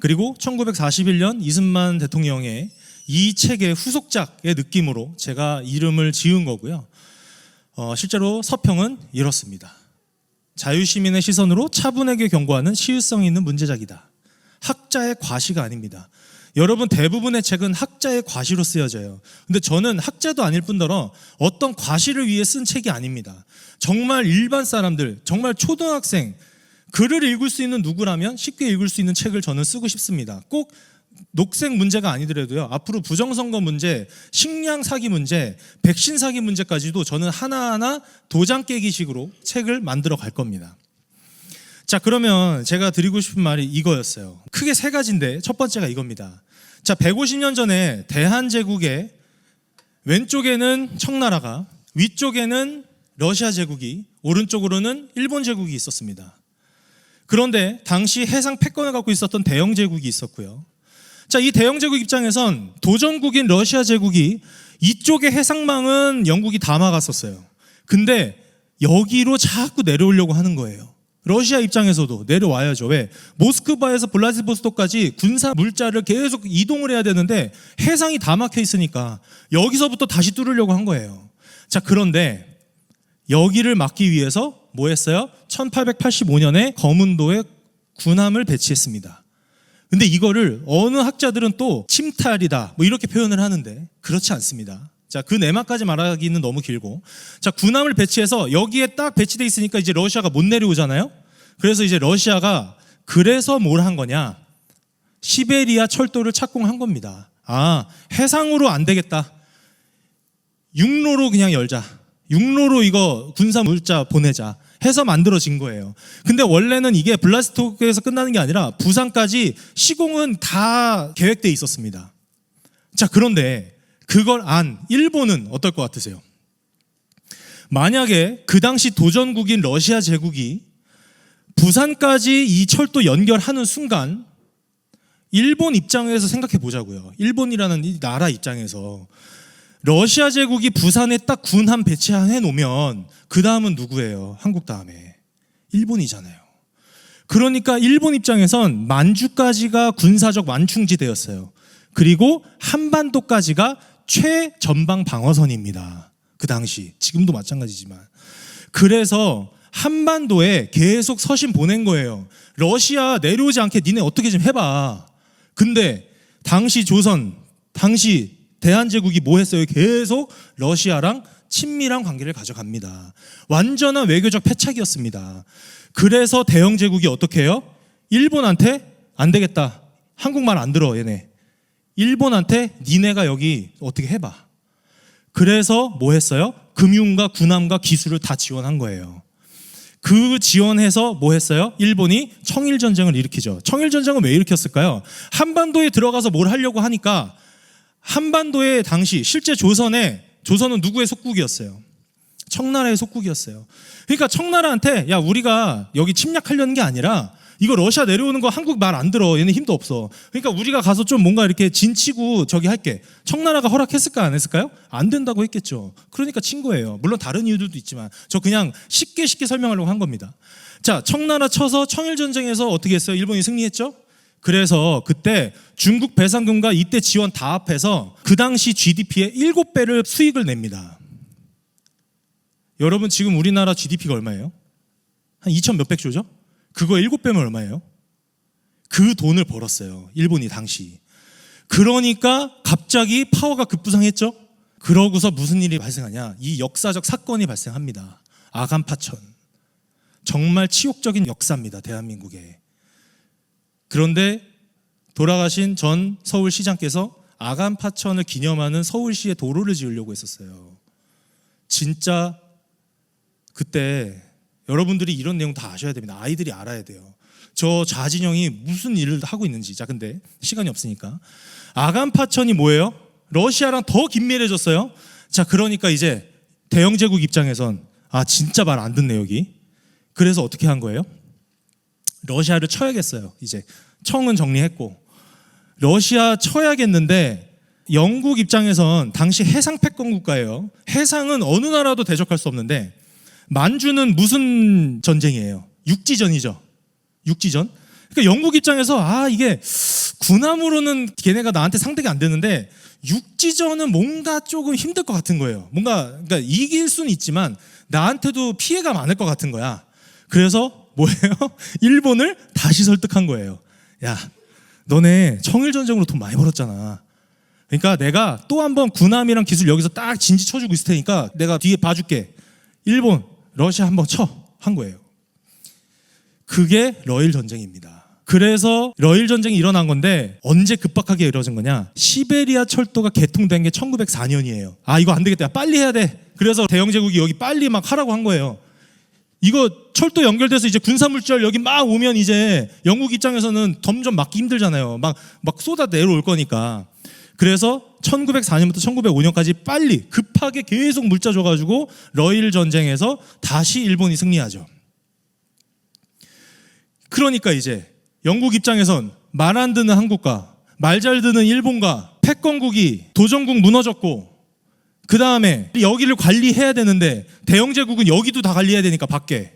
그리고 1941년 이승만 대통령의 이 책의 후속작의 느낌으로 제가 이름을 지은 거고요. 실제로 서평은 이렇습니다. 자유시민의 시선으로 차분하게 경고하는 시의성 있는 문제작이다. 학자의 과시가 아닙니다. 여러분, 대부분의 책은 학자의 과시로 쓰여져요. 근데 저는 학자도 아닐 뿐더러 어떤 과시를 위해 쓴 책이 아닙니다. 정말 일반 사람들, 정말 초등학생, 글을 읽을 수 있는 누구라면 쉽게 읽을 수 있는 책을 저는 쓰고 싶습니다. 꼭 녹색 문제가 아니더라도요, 앞으로 부정선거 문제, 식량 사기 문제, 백신 사기 문제까지도 저는 하나하나 도장 깨기식으로 책을 만들어 갈 겁니다. 자, 그러면 제가 드리고 싶은 말이 이거였어요. 크게 3가지인데 첫 번째가 이겁니다. 자, 150년 전에 대한제국의 왼쪽에는 청나라가, 위쪽에는 러시아 제국이, 오른쪽으로는 일본 제국이 있었습니다. 그런데 당시 해상 패권을 갖고 있었던 대영 제국이 있었고요. 자, 이 대영 제국 입장에선 도전국인 러시아 제국이 이쪽의 해상망은 영국이 다 막았었어요. 근데 여기로 자꾸 내려오려고 하는 거예요. 러시아 입장에서도 내려와야죠. 왜? 모스크바에서 블라디보스토크까지 군사 물자를 계속 이동을 해야 되는데 해상이 다 막혀 있으니까 여기서부터 다시 뚫으려고 한 거예요. 자, 그런데 여기를 막기 위해서 뭐 했어요? 1885년에 거문도에 군함을 배치했습니다. 근데 이거를 어느 학자들은 또 침탈이다 뭐 이렇게 표현을 하는데 그렇지 않습니다. 자, 그 내막까지 말하기는 너무 길고, 자, 군함을 배치해서 여기에 딱 배치돼 있으니까 이제 러시아가 못 내려오잖아요. 그래서 이제 러시아가 그래서 뭘 한 거냐? 시베리아 철도를 착공한 겁니다. 아, 해상으로 안 되겠다. 육로로 그냥 열자. 육로로 이거 군사 물자 보내자 해서 만들어진 거예요. 근데 원래는 이게 블라디보스토크에서 끝나는 게 아니라 부산까지 시공은 다 계획돼 있었습니다. 자, 그런데 그걸 안 일본은 어떨 것 같으세요? 만약에 그 당시 도전국인 러시아 제국이 부산까지 이 철도 연결하는 순간 일본 입장에서 생각해 보자고요. 일본이라는 이 나라 입장에서 러시아 제국이 부산에 딱 군함 배치해 놓으면 그 다음은 누구예요? 한국 다음에 일본이잖아요. 그러니까 일본 입장에선 만주까지가 군사적 완충지대였어요. 그리고 한반도까지가 최전방 방어선입니다. 그 당시, 지금도 마찬가지지만. 그래서 한반도에 계속 서신 보낸 거예요. 러시아 내려오지 않게 니네 어떻게 좀 해봐. 근데 당시 조선, 당시 대한제국이 뭐 했어요? 계속 러시아랑 친밀한 관계를 가져갑니다. 완전한 외교적 패착이었습니다. 그래서 대영 제국이 어떻게 해요? 일본한테 안 되겠다. 한국말 안 들어 얘네. 일본한테 니네가 여기 어떻게 해봐. 그래서 뭐 했어요? 금융과 군함과 기술을 다 지원한 거예요. 그 지원해서 뭐 했어요? 일본이 청일전쟁을 일으키죠. 청일전쟁은 왜 일으켰을까요? 한반도에 들어가서 뭘 하려고 하니까 한반도에 당시 실제 조선은 누구의 속국이었어요? 청나라의 속국이었어요. 그러니까 청나라한테 야 우리가 여기 침략하려는 게 아니라 이거 러시아 내려오는 거 한국 말 안 들어. 얘네 힘도 없어. 그러니까 우리가 가서 좀 뭔가 이렇게 진치고 저기 할게. 청나라가 허락했을까 안 했을까요? 안 된다고 했겠죠. 그러니까 친 거예요. 물론 다른 이유들도 있지만 저 그냥 쉽게 설명하려고 한 겁니다. 자, 청나라 쳐서 청일전쟁에서 어떻게 했어요? 일본이 승리했죠? 그래서 그때 중국 배상금과 이때 지원 다 합해서 그 당시 GDP의 7배를 수익을 냅니다. 여러분 지금 우리나라 GDP가 얼마예요? 한 2천 몇백 조죠? 그거 7배면 얼마예요? 그 돈을 벌었어요. 일본이 당시. 그러니까 갑자기 파워가 급부상했죠? 그러고서 무슨 일이 발생하냐? 이 역사적 사건이 발생합니다. 아간파천. 정말 치욕적인 역사입니다. 대한민국에. 그런데 돌아가신 전 서울시장께서 아간파천을 기념하는 서울시에 도로를 지으려고 했었어요. 진짜 그때 여러분들이 이런 내용 다 아셔야 됩니다. 아이들이 알아야 돼요. 저 좌진영이 무슨 일을 하고 있는지. 자, 근데 시간이 없으니까. 아간파천이 뭐예요? 러시아랑 더 긴밀해졌어요. 자, 그러니까 이제 대영제국 입장에선 진짜 말 안 듣네 여기. 그래서 어떻게 한 거예요? 러시아를 쳐야겠어요. 이제 청은 정리했고 러시아 쳐야겠는데 영국 입장에선 당시 해상 패권 국가예요. 해상은 어느 나라도 대적할 수 없는데 만주는 무슨 전쟁이에요? 육지전이죠. 육지전. 그러니까 영국 입장에서 이게 군함으로는 걔네가 나한테 상대가 안 되는데 육지전은 뭔가 조금 힘들 것 같은 거예요. 그러니까 이길 수는 있지만 나한테도 피해가 많을 것 같은 거야. 그래서 뭐예요? 일본을 다시 설득한 거예요. 야, 너네 청일전쟁으로 돈 많이 벌었잖아. 그러니까 내가 또 한 번 군함이랑 기술 여기서 딱 진지 쳐주고 있을 테니까 내가 뒤에 봐줄게. 일본, 러시아 한번 한 거예요. 그게 러일 전쟁입니다. 그래서 러일 전쟁이 일어난 건데 언제 급박하게 이루어진 거냐? 시베리아 철도가 개통된 게 1904년이에요. 이거 안 되겠다. 빨리 해야 돼. 그래서 대영제국이 여기 빨리 막 하라고 한 거예요. 이거 철도 연결돼서 이제 군사물질 여기 막 오면 이제 영국 입장에서는 점점 막기 힘들잖아요. 막 쏟아 내려올 거니까. 그래서 1904년부터 1905년까지 빨리 급하게 계속 물자 줘가지고 러일 전쟁에서 다시 일본이 승리하죠. 그러니까 이제 영국 입장에선 말 안 듣는 한국과 말 잘 듣는 일본과 패권국이 도전국 무너졌고 그 다음에 여기를 관리해야 되는데 대영제국은 여기도 다 관리해야 되니까 밖에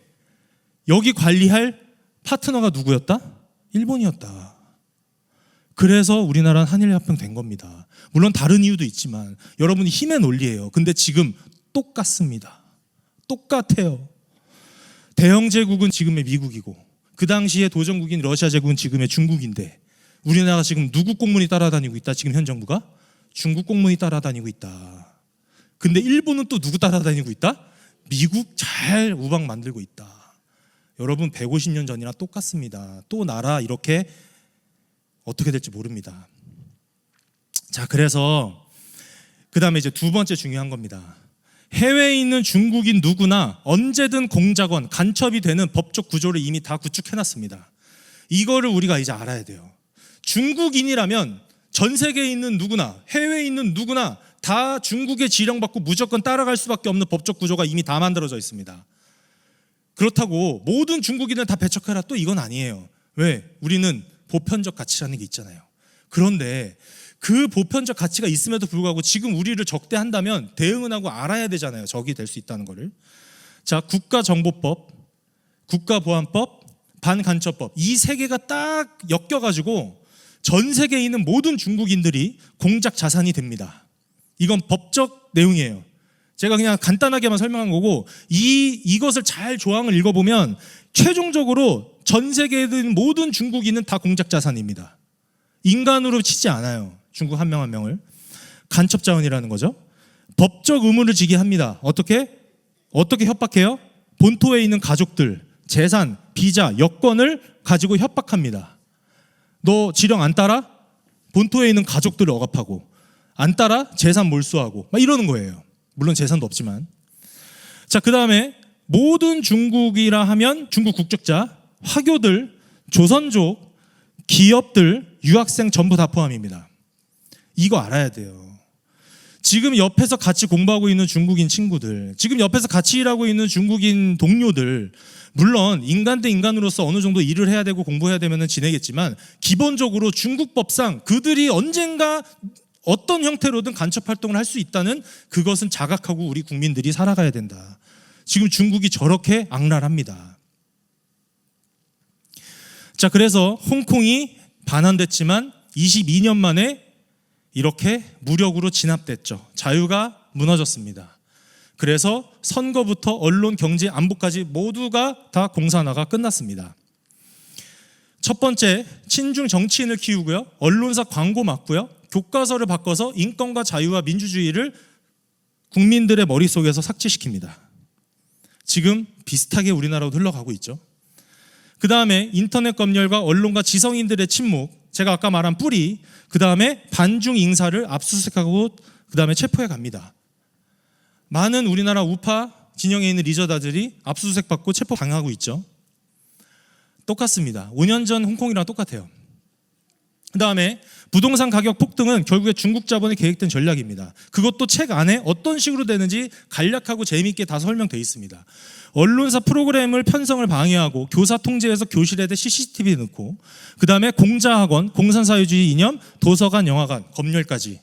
여기 관리할 파트너가 누구였다? 일본이었다. 그래서 우리나라는 한일합병 된 겁니다. 물론 다른 이유도 있지만 여러분이 힘의 논리예요. 근데 지금 똑같습니다. 똑같아요. 대영제국은 지금의 미국이고 그 당시에 도전국인 러시아 제국은 지금의 중국인데 우리나라가 지금 누구 꽁무니 따라다니고 있다? 지금 현 정부가? 중국 꽁무니 따라다니고 있다. 근데 일본은 또 누구 따라다니고 있다? 미국 잘 우방 만들고 있다. 여러분 150년 전이랑 똑같습니다. 또 나라 이렇게 어떻게 될지 모릅니다. 자, 그래서 그 다음에 이제 두 번째 중요한 겁니다. 해외에 있는 중국인 누구나 언제든 공작원, 간첩이 되는 법적 구조를 이미 다 구축해놨습니다. 이거를 우리가 이제 알아야 돼요. 중국인이라면 전 세계에 있는 누구나, 해외에 있는 누구나 다 중국의 지령받고 무조건 따라갈 수밖에 없는 법적 구조가 이미 다 만들어져 있습니다. 그렇다고 모든 중국인을 다 배척해라 또 이건 아니에요. 왜? 우리는 보편적 가치라는 게 있잖아요. 그런데 그 보편적 가치가 있음에도 불구하고 지금 우리를 적대한다면 대응은 하고 알아야 되잖아요. 적이 될 수 있다는 거를. 자, 국가정보법, 국가보안법, 반간첩법 이 세 개가 딱 엮여가지고 전 세계에 있는 모든 중국인들이 공작 자산이 됩니다. 이건 법적 내용이에요. 제가 그냥 간단하게만 설명한 거고 이것을 잘 조항을 읽어보면 최종적으로 전 세계에 있는 모든 중국인은 다 공작 자산입니다. 인간으로 치지 않아요. 중국 한 명 한 명을. 간첩 자원이라는 거죠. 법적 의무를 지게 합니다. 어떻게 협박해요? 본토에 있는 가족들, 재산, 비자, 여권을 가지고 협박합니다. 너 지령 안 따라? 본토에 있는 가족들을 억압하고, 안 따라? 재산 몰수하고, 막 이러는 거예요. 물론 재산도 없지만. 자, 그 다음에 모든 중국이라 하면 중국 국적자, 화교들, 조선족, 기업들, 유학생 전부 다 포함입니다. 이거 알아야 돼요. 지금 옆에서 같이 공부하고 있는 중국인 친구들, 지금 옆에서 같이 일하고 있는 중국인 동료들, 물론 인간 대 인간으로서 어느 정도 일을 해야 되고 공부해야 되면 지내겠지만 기본적으로 중국 법상 그들이 언젠가 어떤 형태로든 간첩 활동을 할 수 있다는 그것은 자각하고 우리 국민들이 살아가야 된다. 지금 중국이 저렇게 악랄합니다. 자, 그래서 홍콩이 반환됐지만 22년 만에 이렇게 무력으로 진압됐죠. 자유가 무너졌습니다. 그래서 선거부터 언론, 경제, 안보까지 모두가 다 공산화가 끝났습니다. 첫 번째, 친중 정치인을 키우고요. 언론사 광고 막고요. 교과서를 바꿔서 인권과 자유와 민주주의를 국민들의 머릿속에서 삭제시킵니다. 지금 비슷하게 우리나라도 흘러가고 있죠. 그 다음에 인터넷 검열과 언론과 지성인들의 침묵, 제가 아까 말한 뿌리, 그 다음에 반중 인사를 압수수색하고 그 다음에 체포해 갑니다. 많은 우리나라 우파 진영에 있는 리더들이 압수수색 받고 체포 당하고 있죠. 똑같습니다. 5년 전 홍콩이랑 똑같아요. 그 다음에 부동산 가격 폭등은 결국에 중국 자본의 계획된 전략입니다. 그것도 책 안에 어떤 식으로 되는지 간략하고 재미있게 다 설명되어 있습니다. 언론사 프로그램을 편성을 방해하고 교사 통제해서 교실에다 CCTV 넣고, 그 다음에 공자학원, 공산사회주의 이념, 도서관, 영화관, 검열까지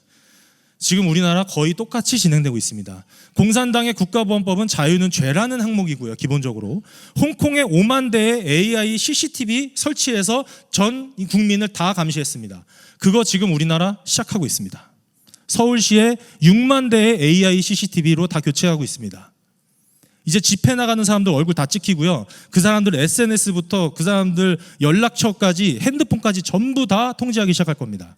지금 우리나라 거의 똑같이 진행되고 있습니다. 공산당의 국가보안법은 자유는 죄라는 항목이고요. 기본적으로 홍콩에 5만 대의 AI CCTV 설치해서 전 국민을 다 감시했습니다. 그거 지금 우리나라 시작하고 있습니다. 서울시에 6만 대의 AI CCTV로 다 교체하고 있습니다. 이제 집회 나가는 사람들 얼굴 다 찍히고요. 그 사람들 SNS부터 그 사람들 연락처까지 핸드폰까지 전부 다 통제하기 시작할 겁니다.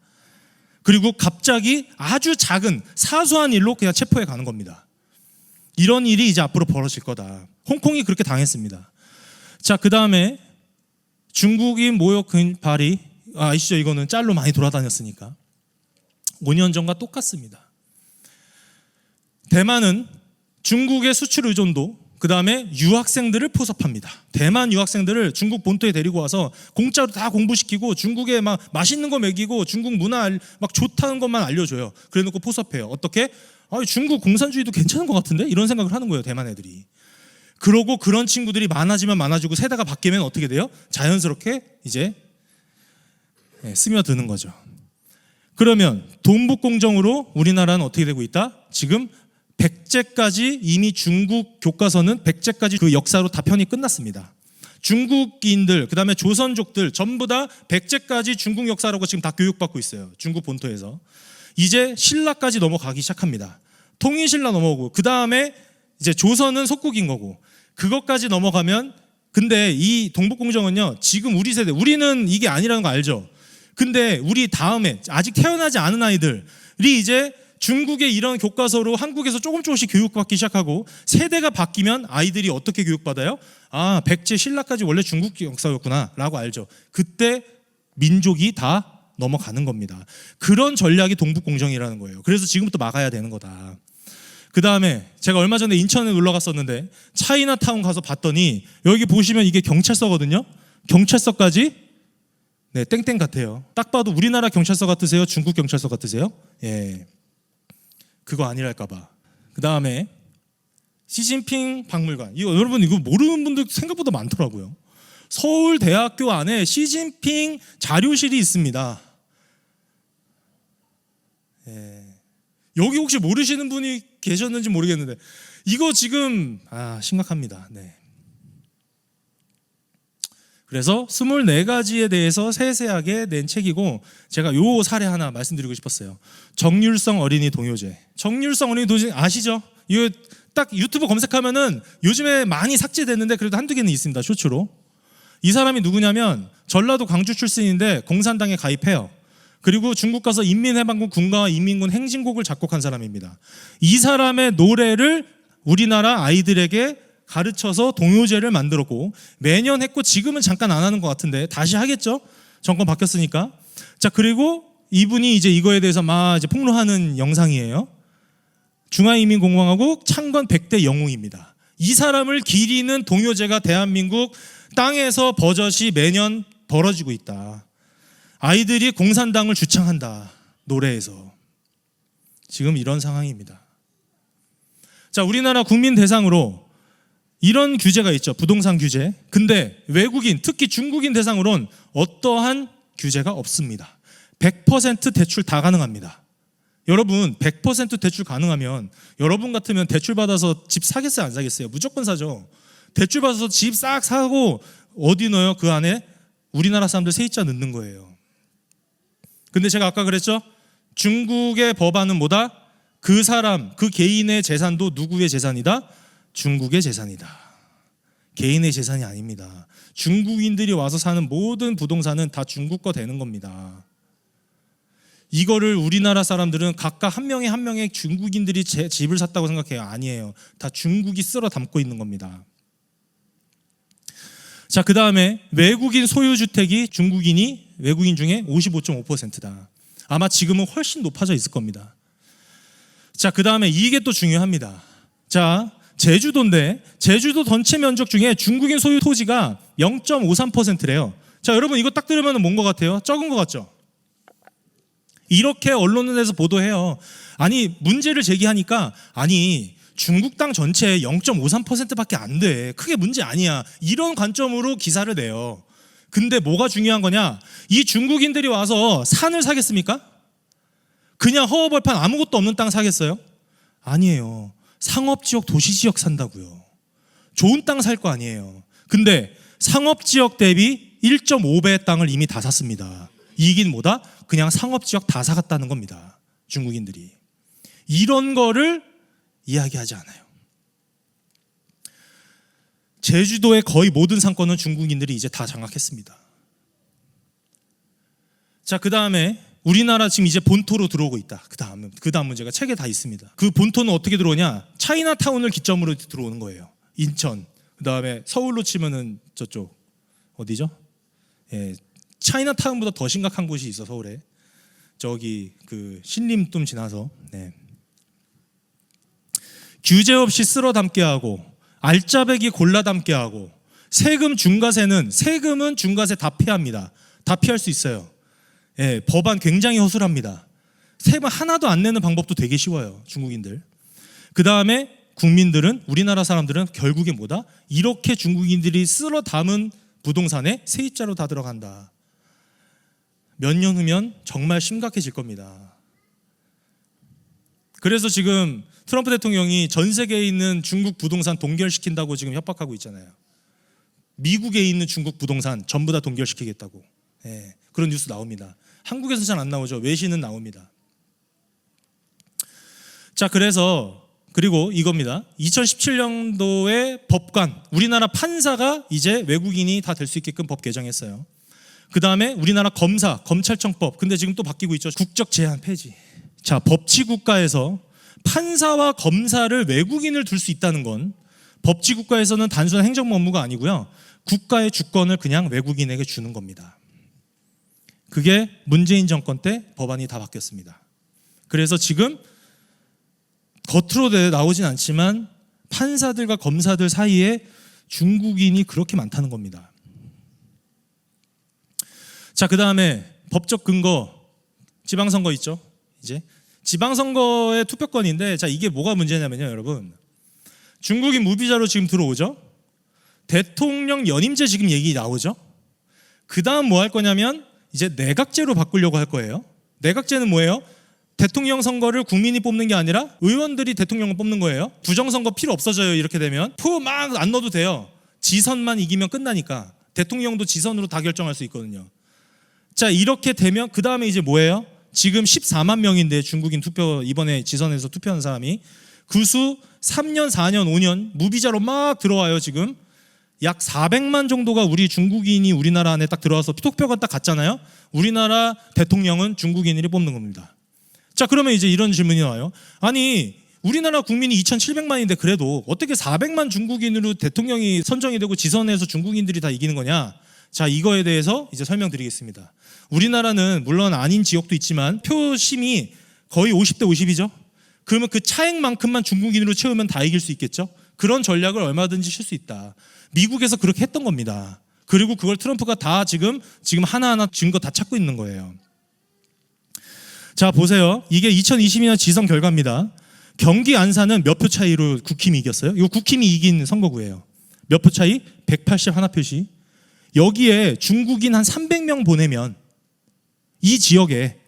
그리고 갑자기 아주 작은 사소한 일로 그냥 체포해 가는 겁니다. 이런 일이 이제 앞으로 벌어질 거다. 홍콩이 그렇게 당했습니다. 자, 그 다음에 중국인 모욕 발의, 아시죠? 이거는 짤로 많이 돌아다녔으니까 5년 전과 똑같습니다. 대만은 중국의 수출 의존도, 그 다음에 유학생들을 포섭합니다. 대만 유학생들을 중국 본토에 데리고 와서 공짜로 다 공부시키고 중국에 막 맛있는 거 먹이고 중국 문화 막 좋다는 것만 알려줘요. 그래 놓고 포섭해요. 어떻게? 중국 공산주의도 괜찮은 것 같은데? 이런 생각을 하는 거예요, 대만 애들이. 그러고 그런 친구들이 많아지면 많아지고 세대가 바뀌면 어떻게 돼요? 자연스럽게 이제 스며드는 거죠. 그러면 동북공정으로 우리나라는 어떻게 되고 있다? 지금 백제까지 이미 중국 교과서는 백제까지 그 역사로 다 편이 끝났습니다. 중국인들, 그 다음에 조선족들 전부 다 백제까지 중국 역사라고 지금 다 교육받고 있어요. 중국 본토에서. 이제 신라까지 넘어가기 시작합니다. 통일신라 넘어오고, 그 다음에 이제 조선은 속국인 거고, 그것까지 넘어가면, 근데 이 동북공정은요, 지금 우리 세대, 우리는 이게 아니라는 거 알죠? 근데 우리 다음에 아직 태어나지 않은 아이들이 이제 중국의 이런 교과서로 한국에서 조금씩 교육받기 시작하고, 세대가 바뀌면 아이들이 어떻게 교육받아요? 백제 신라까지 원래 중국 역사였구나 라고 알죠. 그때 민족이 다 넘어가는 겁니다. 그런 전략이 동북공정이라는 거예요. 그래서 지금부터 막아야 되는 거다. 그 다음에 제가 얼마 전에 인천에 놀러 갔었는데 차이나타운 가서 봤더니 여기 보시면 이게 경찰서거든요. 경찰서까지 땡땡 같아요. 딱 봐도 우리나라 경찰서 같으세요? 중국 경찰서 같으세요? 예. 그거 아니랄까봐. 그 다음에 시진핑 박물관. 여러분 이거 모르는 분들 생각보다 많더라고요. 서울대학교 안에 시진핑 자료실이 있습니다. 예. 여기 혹시 모르시는 분이 계셨는지 모르겠는데 이거 지금 심각합니다. 네. 그래서 24가지에 대해서 세세하게 낸 책이고, 제가 요 사례 하나 말씀드리고 싶었어요. 정률성 어린이 동요제. 정률성 어린이 동요제 아시죠? 이거 딱 유튜브 검색하면은 요즘에 많이 삭제됐는데 그래도 한두 개는 있습니다. 쇼츠로. 이 사람이 누구냐면 전라도 광주 출신인데 공산당에 가입해요. 그리고 중국 가서 인민해방군 군가와 인민군 행진곡을 작곡한 사람입니다. 이 사람의 노래를 우리나라 아이들에게 가르쳐서 동요제를 만들었고 매년 했고 지금은 잠깐 안 하는 것 같은데 다시 하겠죠? 정권 바뀌었으니까. 자, 그리고 이분이 이제 이거에 대해서 막 이제 폭로하는 영상이에요. 중화인민공화국 창건 100대 영웅입니다. 이 사람을 기리는 동요제가 대한민국 땅에서 버젓이 매년 벌어지고 있다. 아이들이 공산당을 주창한다. 노래에서. 지금 이런 상황입니다. 자, 우리나라 국민 대상으로 이런 규제가 있죠. 부동산 규제. 근데 외국인, 특히 중국인 대상으로는 어떠한 규제가 없습니다. 100% 대출 다 가능합니다. 여러분 100% 대출 가능하면 여러분 같으면 대출 받아서 집 사겠어요, 안 사겠어요? 무조건 사죠. 대출 받아서 집 싹 사고 어디 넣어요? 그 안에 우리나라 사람들 세입자 넣는 거예요. 근데 제가 아까 그랬죠? 중국의 법안은 뭐다? 그 사람, 그 개인의 재산도 누구의 재산이다? 중국의 재산이다. 개인의 재산이 아닙니다. 중국인들이 와서 사는 모든 부동산은 다 중국 거 되는 겁니다. 이거를 우리나라 사람들은 각각 한 명의 중국인들이 제 집을 샀다고 생각해요. 아니에요. 다 중국이 쓸어 담고 있는 겁니다. 자, 그 다음에 외국인 소유주택이 중국인이 외국인 중에 55.5%다. 아마 지금은 훨씬 높아져 있을 겁니다. 자, 그 다음에 이게 또 중요합니다. 자, 제주도인데 제주도 전체 면적 중에 중국인 소유 토지가 0.53%래요. 자, 여러분 이거 딱 들으면 뭔 것 같아요? 적은 것 같죠? 이렇게 언론에서 보도해요. 아니, 문제를 제기하니까 아니 중국 땅 전체의 0.53%밖에 안 돼. 크게 문제 아니야. 이런 관점으로 기사를 내요. 근데 뭐가 중요한 거냐? 이 중국인들이 와서 산을 사겠습니까? 그냥 허허벌판 아무것도 없는 땅 사겠어요? 아니에요. 상업지역, 도시지역 산다고요. 좋은 땅 살 거 아니에요. 근데 상업지역 대비 1.5배의 땅을 이미 다 샀습니다. 이긴 뭐다? 그냥 상업지역 다 사갔다는 겁니다. 중국인들이. 이런 거를 이야기하지 않아요. 제주도의 거의 모든 상권은 중국인들이 이제 다 장악했습니다. 자, 그 다음에 우리나라 지금 이제 본토로 들어오고 있다. 그 다음 문제가 책에 다 있습니다. 그 본토는 어떻게 들어오냐? 차이나타운을 기점으로 들어오는 거예요. 인천. 그 다음에 서울로 치면은 저쪽 어디죠? 예, 차이나타운보다 더 심각한 곳이 있어, 서울에. 저기 그 신림동 지나서. 네. 규제 없이 쓸어 담게 하고 알짜배기 골라 담게 하고 세금은 중과세 다 피합니다. 다 피할 수 있어요. 예, 법안 굉장히 허술합니다. 세금 하나도 안 내는 방법도 되게 쉬워요, 중국인들. 그 다음에 국민들은, 우리나라 사람들은 결국에 뭐다? 이렇게 중국인들이 쓸어 담은 부동산에 세입자로 다 들어간다. 몇 년 후면 정말 심각해질 겁니다. 그래서 지금 트럼프 대통령이 전 세계에 있는 중국 부동산 동결시킨다고 지금 협박하고 있잖아요. 미국에 있는 중국 부동산 전부 다 동결시키겠다고. 예, 그런 뉴스 나옵니다. 한국에서 잘 안 나오죠. 외신은 나옵니다. 자, 그리고 이겁니다. 2017년도에 법관, 우리나라 판사가 이제 외국인이 다 될 수 있게끔 법 개정했어요. 그 다음에 우리나라 검찰청법. 근데 지금 또 바뀌고 있죠. 국적 제한 폐지. 자, 법치국가에서 판사와 검사를 외국인을 둘 수 있다는 건 법치국가에서는 단순한 행정 업무가 아니고요. 국가의 주권을 그냥 외국인에게 주는 겁니다. 그게 문재인 정권 때 법안이 다 바뀌었습니다. 그래서 지금 겉으로 나오진 않지만 판사들과 검사들 사이에 중국인이 그렇게 많다는 겁니다. 자, 그 다음에 법적 근거, 지방선거 있죠. 이제 지방선거의 투표권인데, 자, 이게 뭐가 문제냐면요, 여러분. 중국인 무비자로 지금 들어오죠. 대통령 연임제 지금 얘기 나오죠. 그 다음 뭐 할 거냐면 이제 내각제로 바꾸려고 할 거예요. 내각제는 뭐예요? 대통령 선거를 국민이 뽑는 게 아니라 의원들이 대통령을 뽑는 거예요. 부정선거 필요 없어져요. 이렇게 되면 표 막 안 넣어도 돼요. 지선만 이기면 끝나니까. 대통령도 지선으로 다 결정할 수 있거든요. 자, 이렇게 되면 그 다음에 이제 뭐예요? 지금 14만 명인데 중국인 투표, 이번에 지선에서 투표한 사람이 그 수 3년, 4년, 5년 무비자로 막 들어와요. 지금 약 400만 정도가 우리 중국인이 우리나라 안에 딱 들어와서 투표가 딱 갔잖아요. 우리나라 대통령은 중국인들이 뽑는 겁니다. 자, 그러면 이제 이런 질문이 나와요. 아니, 우리나라 국민이 2,700만인데 그래도 어떻게 400만 중국인으로 대통령이 선정이 되고 지선해서 중국인들이 다 이기는 거냐? 자, 이거에 대해서 이제 설명드리겠습니다. 우리나라는 물론 아닌 지역도 있지만 표심이 거의 50대 50이죠. 그러면 그 차액만큼만 중국인으로 채우면 다 이길 수 있겠죠. 그런 전략을 얼마든지 칠 수 있다. 미국에서 그렇게 했던 겁니다. 그리고 그걸 트럼프가 다 지금 하나하나 증거 다 찾고 있는 거예요. 자, 보세요. 이게 2022년 지선 결과입니다. 경기 안산은 몇 표 차이로 국힘이 이겼어요? 이거 국힘이 이긴 선거구예요. 몇 표 차이? 181표씩. 여기에 중국인 한 300명 보내면 이 지역에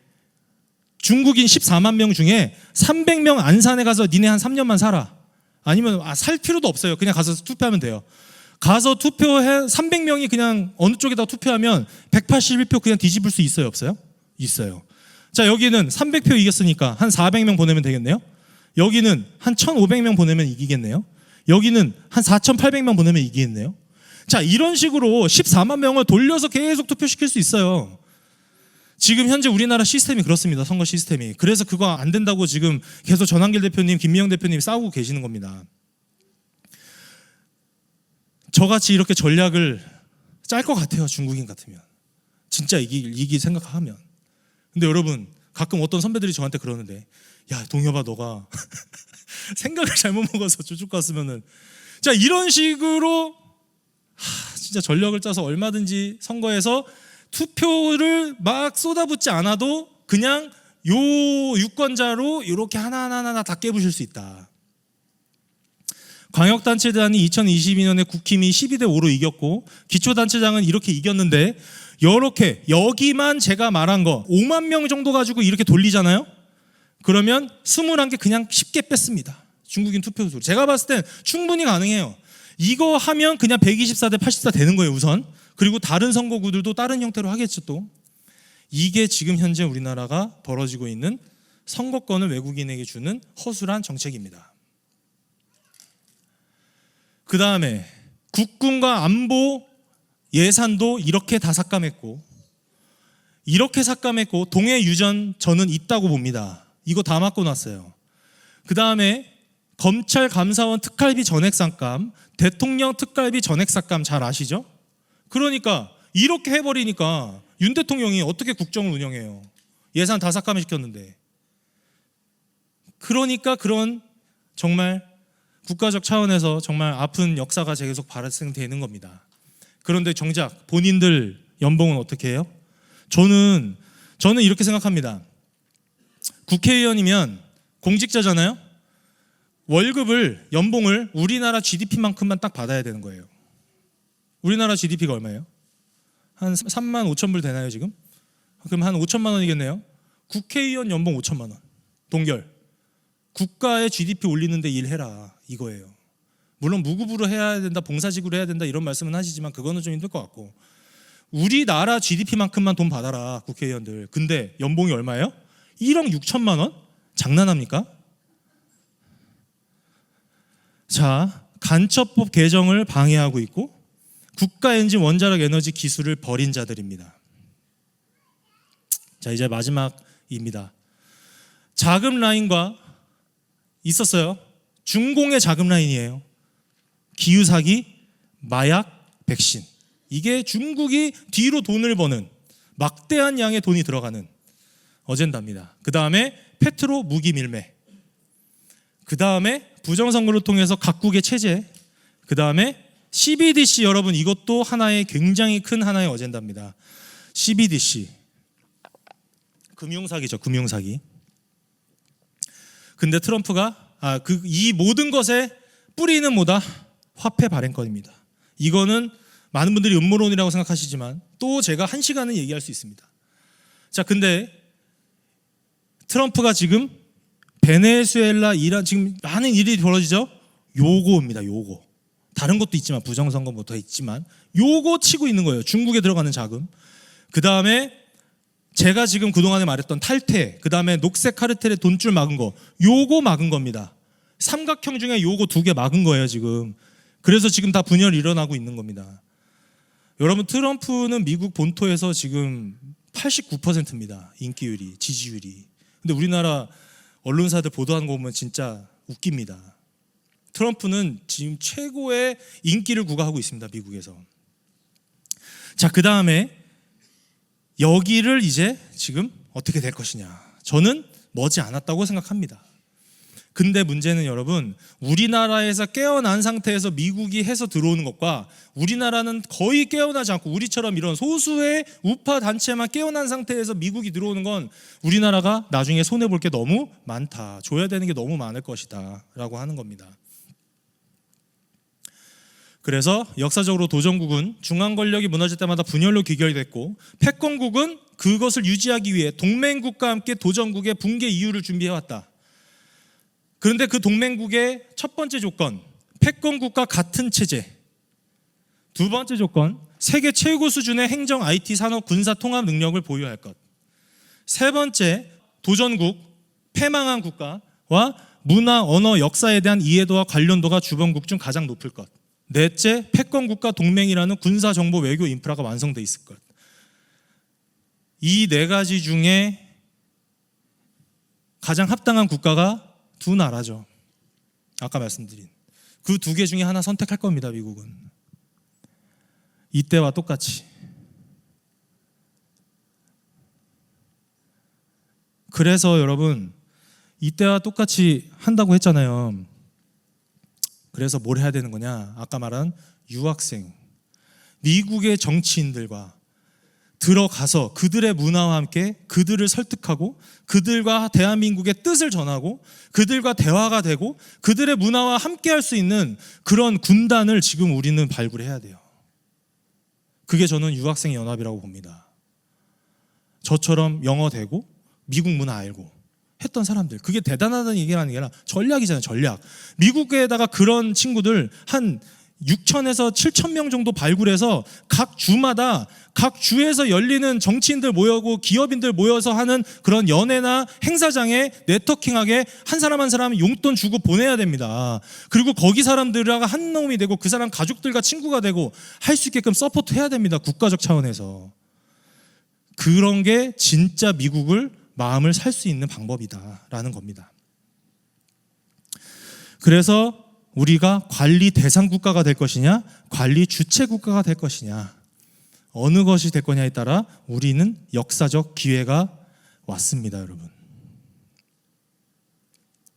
중국인 14만 명 중에 300명 안산에 가서 니네 한 3년만 살아. 아니면 살 필요도 없어요. 그냥 가서 투표하면 돼요. 가서 투표해 300명이 그냥 어느 쪽에다 투표하면 181표 그냥 뒤집을 수 있어요, 없어요? 있어요. 자, 여기는 300표 이겼으니까 한 400명 보내면 되겠네요. 여기는 한 1,500명 보내면 이기겠네요. 여기는 한 4,800명 보내면 이기겠네요. 자, 이런 식으로 14만 명을 돌려서 계속 투표시킬 수 있어요. 지금 현재 우리나라 시스템이 그렇습니다. 선거 시스템이. 그래서 그거 안 된다고 지금 계속 전한길 대표님, 김미영 대표님 싸우고 계시는 겁니다. 저같이 이렇게 전략을 짤 것 같아요. 중국인 같으면. 진짜 이기 생각하면. 근데 여러분, 가끔 어떤 선배들이 저한테 그러는데, 야, 동엽아, 너가 생각을 잘못 먹어서 저쪽 갔으면은. 자, 이런 식으로 진짜 전략을 짜서 얼마든지 선거에서 투표를 막 쏟아붓지 않아도 그냥 요 유권자로 이렇게 하나하나 다 깨부실 수 있다. 광역단체단이 2022년에 국힘이 12대 5로 이겼고 기초단체장은 이렇게 이겼는데 이렇게 여기만 제가 말한 거 5만 명 정도 가지고 이렇게 돌리잖아요. 그러면 21개 그냥 쉽게 뺐습니다. 중국인 투표수. 제가 봤을 땐 충분히 가능해요. 이거 하면 그냥 124대 84 되는 거예요, 우선. 그리고 다른 선거구들도 다른 형태로 하겠죠, 또. 이게 지금 현재 우리나라가 벌어지고 있는 선거권을 외국인에게 주는 허술한 정책입니다. 그 다음에 국군과 안보 예산도 이렇게 다 삭감했고, 이렇게 삭감했고, 동해 유전 저는 있다고 봅니다. 이거 다 막고 놨어요. 그 다음에 검찰 감사원 특활비 전액 삭감, 대통령 특활비 전액 삭감 잘 아시죠? 그러니까 이렇게 해버리니까 윤 대통령이 어떻게 국정을 운영해요? 예산 다 삭감시켰는데. 그러니까 그런 정말 국가적 차원에서 정말 아픈 역사가 계속 발생되는 겁니다. 그런데 정작 본인들 연봉은 어떻게 해요? 저는 이렇게 생각합니다. 국회의원이면 공직자잖아요. 월급을, 연봉을 우리나라 GDP만큼만 딱 받아야 되는 거예요. 우리나라 GDP가 얼마예요? 한 3만 5천 불 되나요 지금? 그럼 한 5천만 원이겠네요. 국회의원 연봉 5천만 원. 동결. 국가의 GDP 올리는데 일해라, 이거예요. 물론 무급으로 해야 된다, 봉사직으로 해야 된다 이런 말씀은 하시지만 그거는 좀 힘들 것 같고, 우리나라 GDP만큼만 돈 받아라, 국회의원들. 근데 연봉이 얼마예요? 1억 6천만 원? 장난합니까? 자, 간첩법 개정을 방해하고 있고 국가엔진 원자력 에너지 기술을 버린 자들입니다. 자, 이제 마지막입니다. 자금 라인과 있었어요. 중공의 자금 라인이에요. 기후 사기, 마약, 백신. 이게 중국이 뒤로 돈을 버는 막대한 양의 돈이 들어가는 어젠다입니다. 그 다음에 페트로 무기 밀매. 그 다음에 부정선거를 통해서 각국의 체제. 그 다음에 CBDC, 여러분 이것도 하나의 굉장히 큰 하나의 어젠다입니다. CBDC. 금융사기죠, 금융사기. 근데 트럼프가 이 모든 것의 뿌리는 뭐다? 화폐 발행권입니다. 이거는 많은 분들이 음모론이라고 생각하시지만 또 제가 1시간은 얘기할 수 있습니다. 자, 근데 트럼프가 지금 베네수엘라, 이란, 지금 많은 일이 벌어지죠? 요거입니다, 요거. 다른 것도 있지만, 부정선거 뭐 더 있지만, 요거 치고 있는 거예요. 중국에 들어가는 자금. 그 다음에 제가 지금 그동안에 말했던 탈퇴, 그 다음에 녹색 카르텔의 돈줄 막은 거, 요거 막은 겁니다. 삼각형 중에 요거 2개 막은 거예요, 지금. 그래서 지금 다 분열이 일어나고 있는 겁니다. 여러분, 트럼프는 미국 본토에서 지금 89%입니다. 인기율이, 지지율이. 근데 우리나라 언론사들 보도하는 거 보면 진짜 웃깁니다. 트럼프는 지금 최고의 인기를 구가하고 있습니다. 미국에서. 자, 그 다음에 여기를 이제 지금 어떻게 될 것이냐. 저는 머지 않았다고 생각합니다. 근데 문제는 여러분, 우리나라에서 깨어난 상태에서 미국이 해서 들어오는 것과 우리나라는 거의 깨어나지 않고 우리처럼 이런 소수의 우파 단체만 깨어난 상태에서 미국이 들어오는 건 우리나라가 나중에 손해볼 게 너무 많다. 줘야 되는 게 너무 많을 것이다 라고 하는 겁니다. 그래서 역사적으로 도전국은 중앙 권력이 무너질 때마다 분열로 귀결됐고, 패권국은 그것을 유지하기 위해 동맹국과 함께 도전국의 붕괴 이유를 준비해왔다. 그런데 그 동맹국의 첫 번째 조건, 패권국과 같은 체제. 두 번째 조건, 세계 최고 수준의 행정, IT, 산업, 군사 통합 능력을 보유할 것. 세 번째, 도전국, 패망한 국가와 문화, 언어, 역사에 대한 이해도와 관련도가 주변국 중 가장 높을 것. 넷째, 패권국가 동맹이라는 군사, 정보, 외교 인프라가 완성돼 있을 것. 이 네 가지 중에 가장 합당한 국가가 두 나라죠. 아까 말씀드린 그 두 개 중에 하나 선택할 겁니다. 미국은 이때와 똑같이. 그래서 여러분, 이때와 똑같이 한다고 했잖아요. 그래서 뭘 해야 되는 거냐? 아까 말한 유학생, 미국의 정치인들과 들어가서 그들의 문화와 함께 그들을 설득하고 그들과 대한민국의 뜻을 전하고 그들과 대화가 되고 그들의 문화와 함께 할 수 있는 그런 군단을 지금 우리는 발굴해야 돼요. 그게 저는 유학생 연합이라고 봅니다. 저처럼 영어 되고 미국 문화 알고 했던 사람들, 그게 대단하다는 얘기가 아니라 전략이잖아요. 전략. 미국에다가 그런 친구들 한 6,000에서 7,000명 정도 발굴해서 각 주마다 각 주에서 열리는 정치인들 모여고 기업인들 모여서 하는 그런 연회나 행사장에 네트워킹하게 한 사람 한 사람 용돈 주고 보내야 됩니다. 그리고 거기 사람들과 한 놈이 되고 그 사람 가족들과 친구가 되고 할 수 있게끔 서포트 해야 됩니다. 국가적 차원에서. 그런 게 진짜 미국을 마음을 살 수 있는 방법이다라는 겁니다. 그래서 우리가 관리 대상 국가가 될 것이냐, 관리 주체 국가가 될 것이냐, 어느 것이 될 거냐에 따라 우리는 역사적 기회가 왔습니다, 여러분.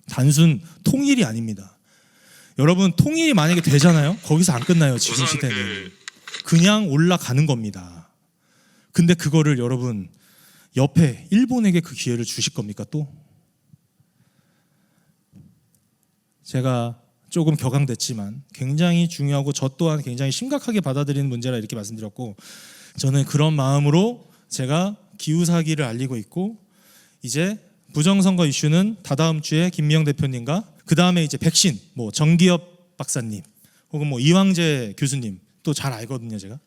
단순 통일이 아닙니다. 여러분, 통일이 만약에 되잖아요. 거기서 안 끝나요. 지금 시대는 그냥 올라가는 겁니다. 근데 그거를 여러분, 옆에 일본에게 그 기회를 주실 겁니까? 또 제가 조금 격앙됐지만 굉장히 중요하고 저 또한 굉장히 심각하게 받아들이는 문제라 이렇게 말씀드렸고, 저는 그런 마음으로 제가 기후사기를 알리고 있고, 이제 부정선거 이슈는 다다음 주에 김미영 대표님과 그 다음에 이제 백신, 뭐 정기엽 박사님 혹은 뭐 이황재 교수님 또 잘 알거든요, 제가.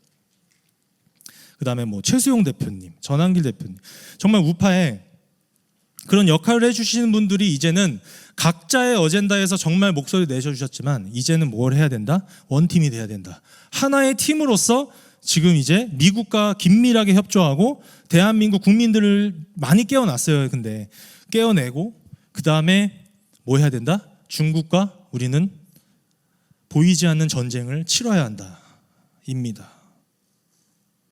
그 다음에 뭐 최수용 대표님, 전한길 대표님, 정말 우파에 그런 역할을 해주시는 분들이 이제는 각자의 어젠다에서 정말 목소리 내셔주셨지만 이제는 뭘 해야 된다? 원팀이 돼야 된다. 하나의 팀으로서 지금 이제 미국과 긴밀하게 협조하고 대한민국 국민들을 많이 깨어났어요. 근데 깨어내고 그 다음에 뭐 해야 된다? 중국과 우리는 보이지 않는 전쟁을 치러야 한다. 입니다.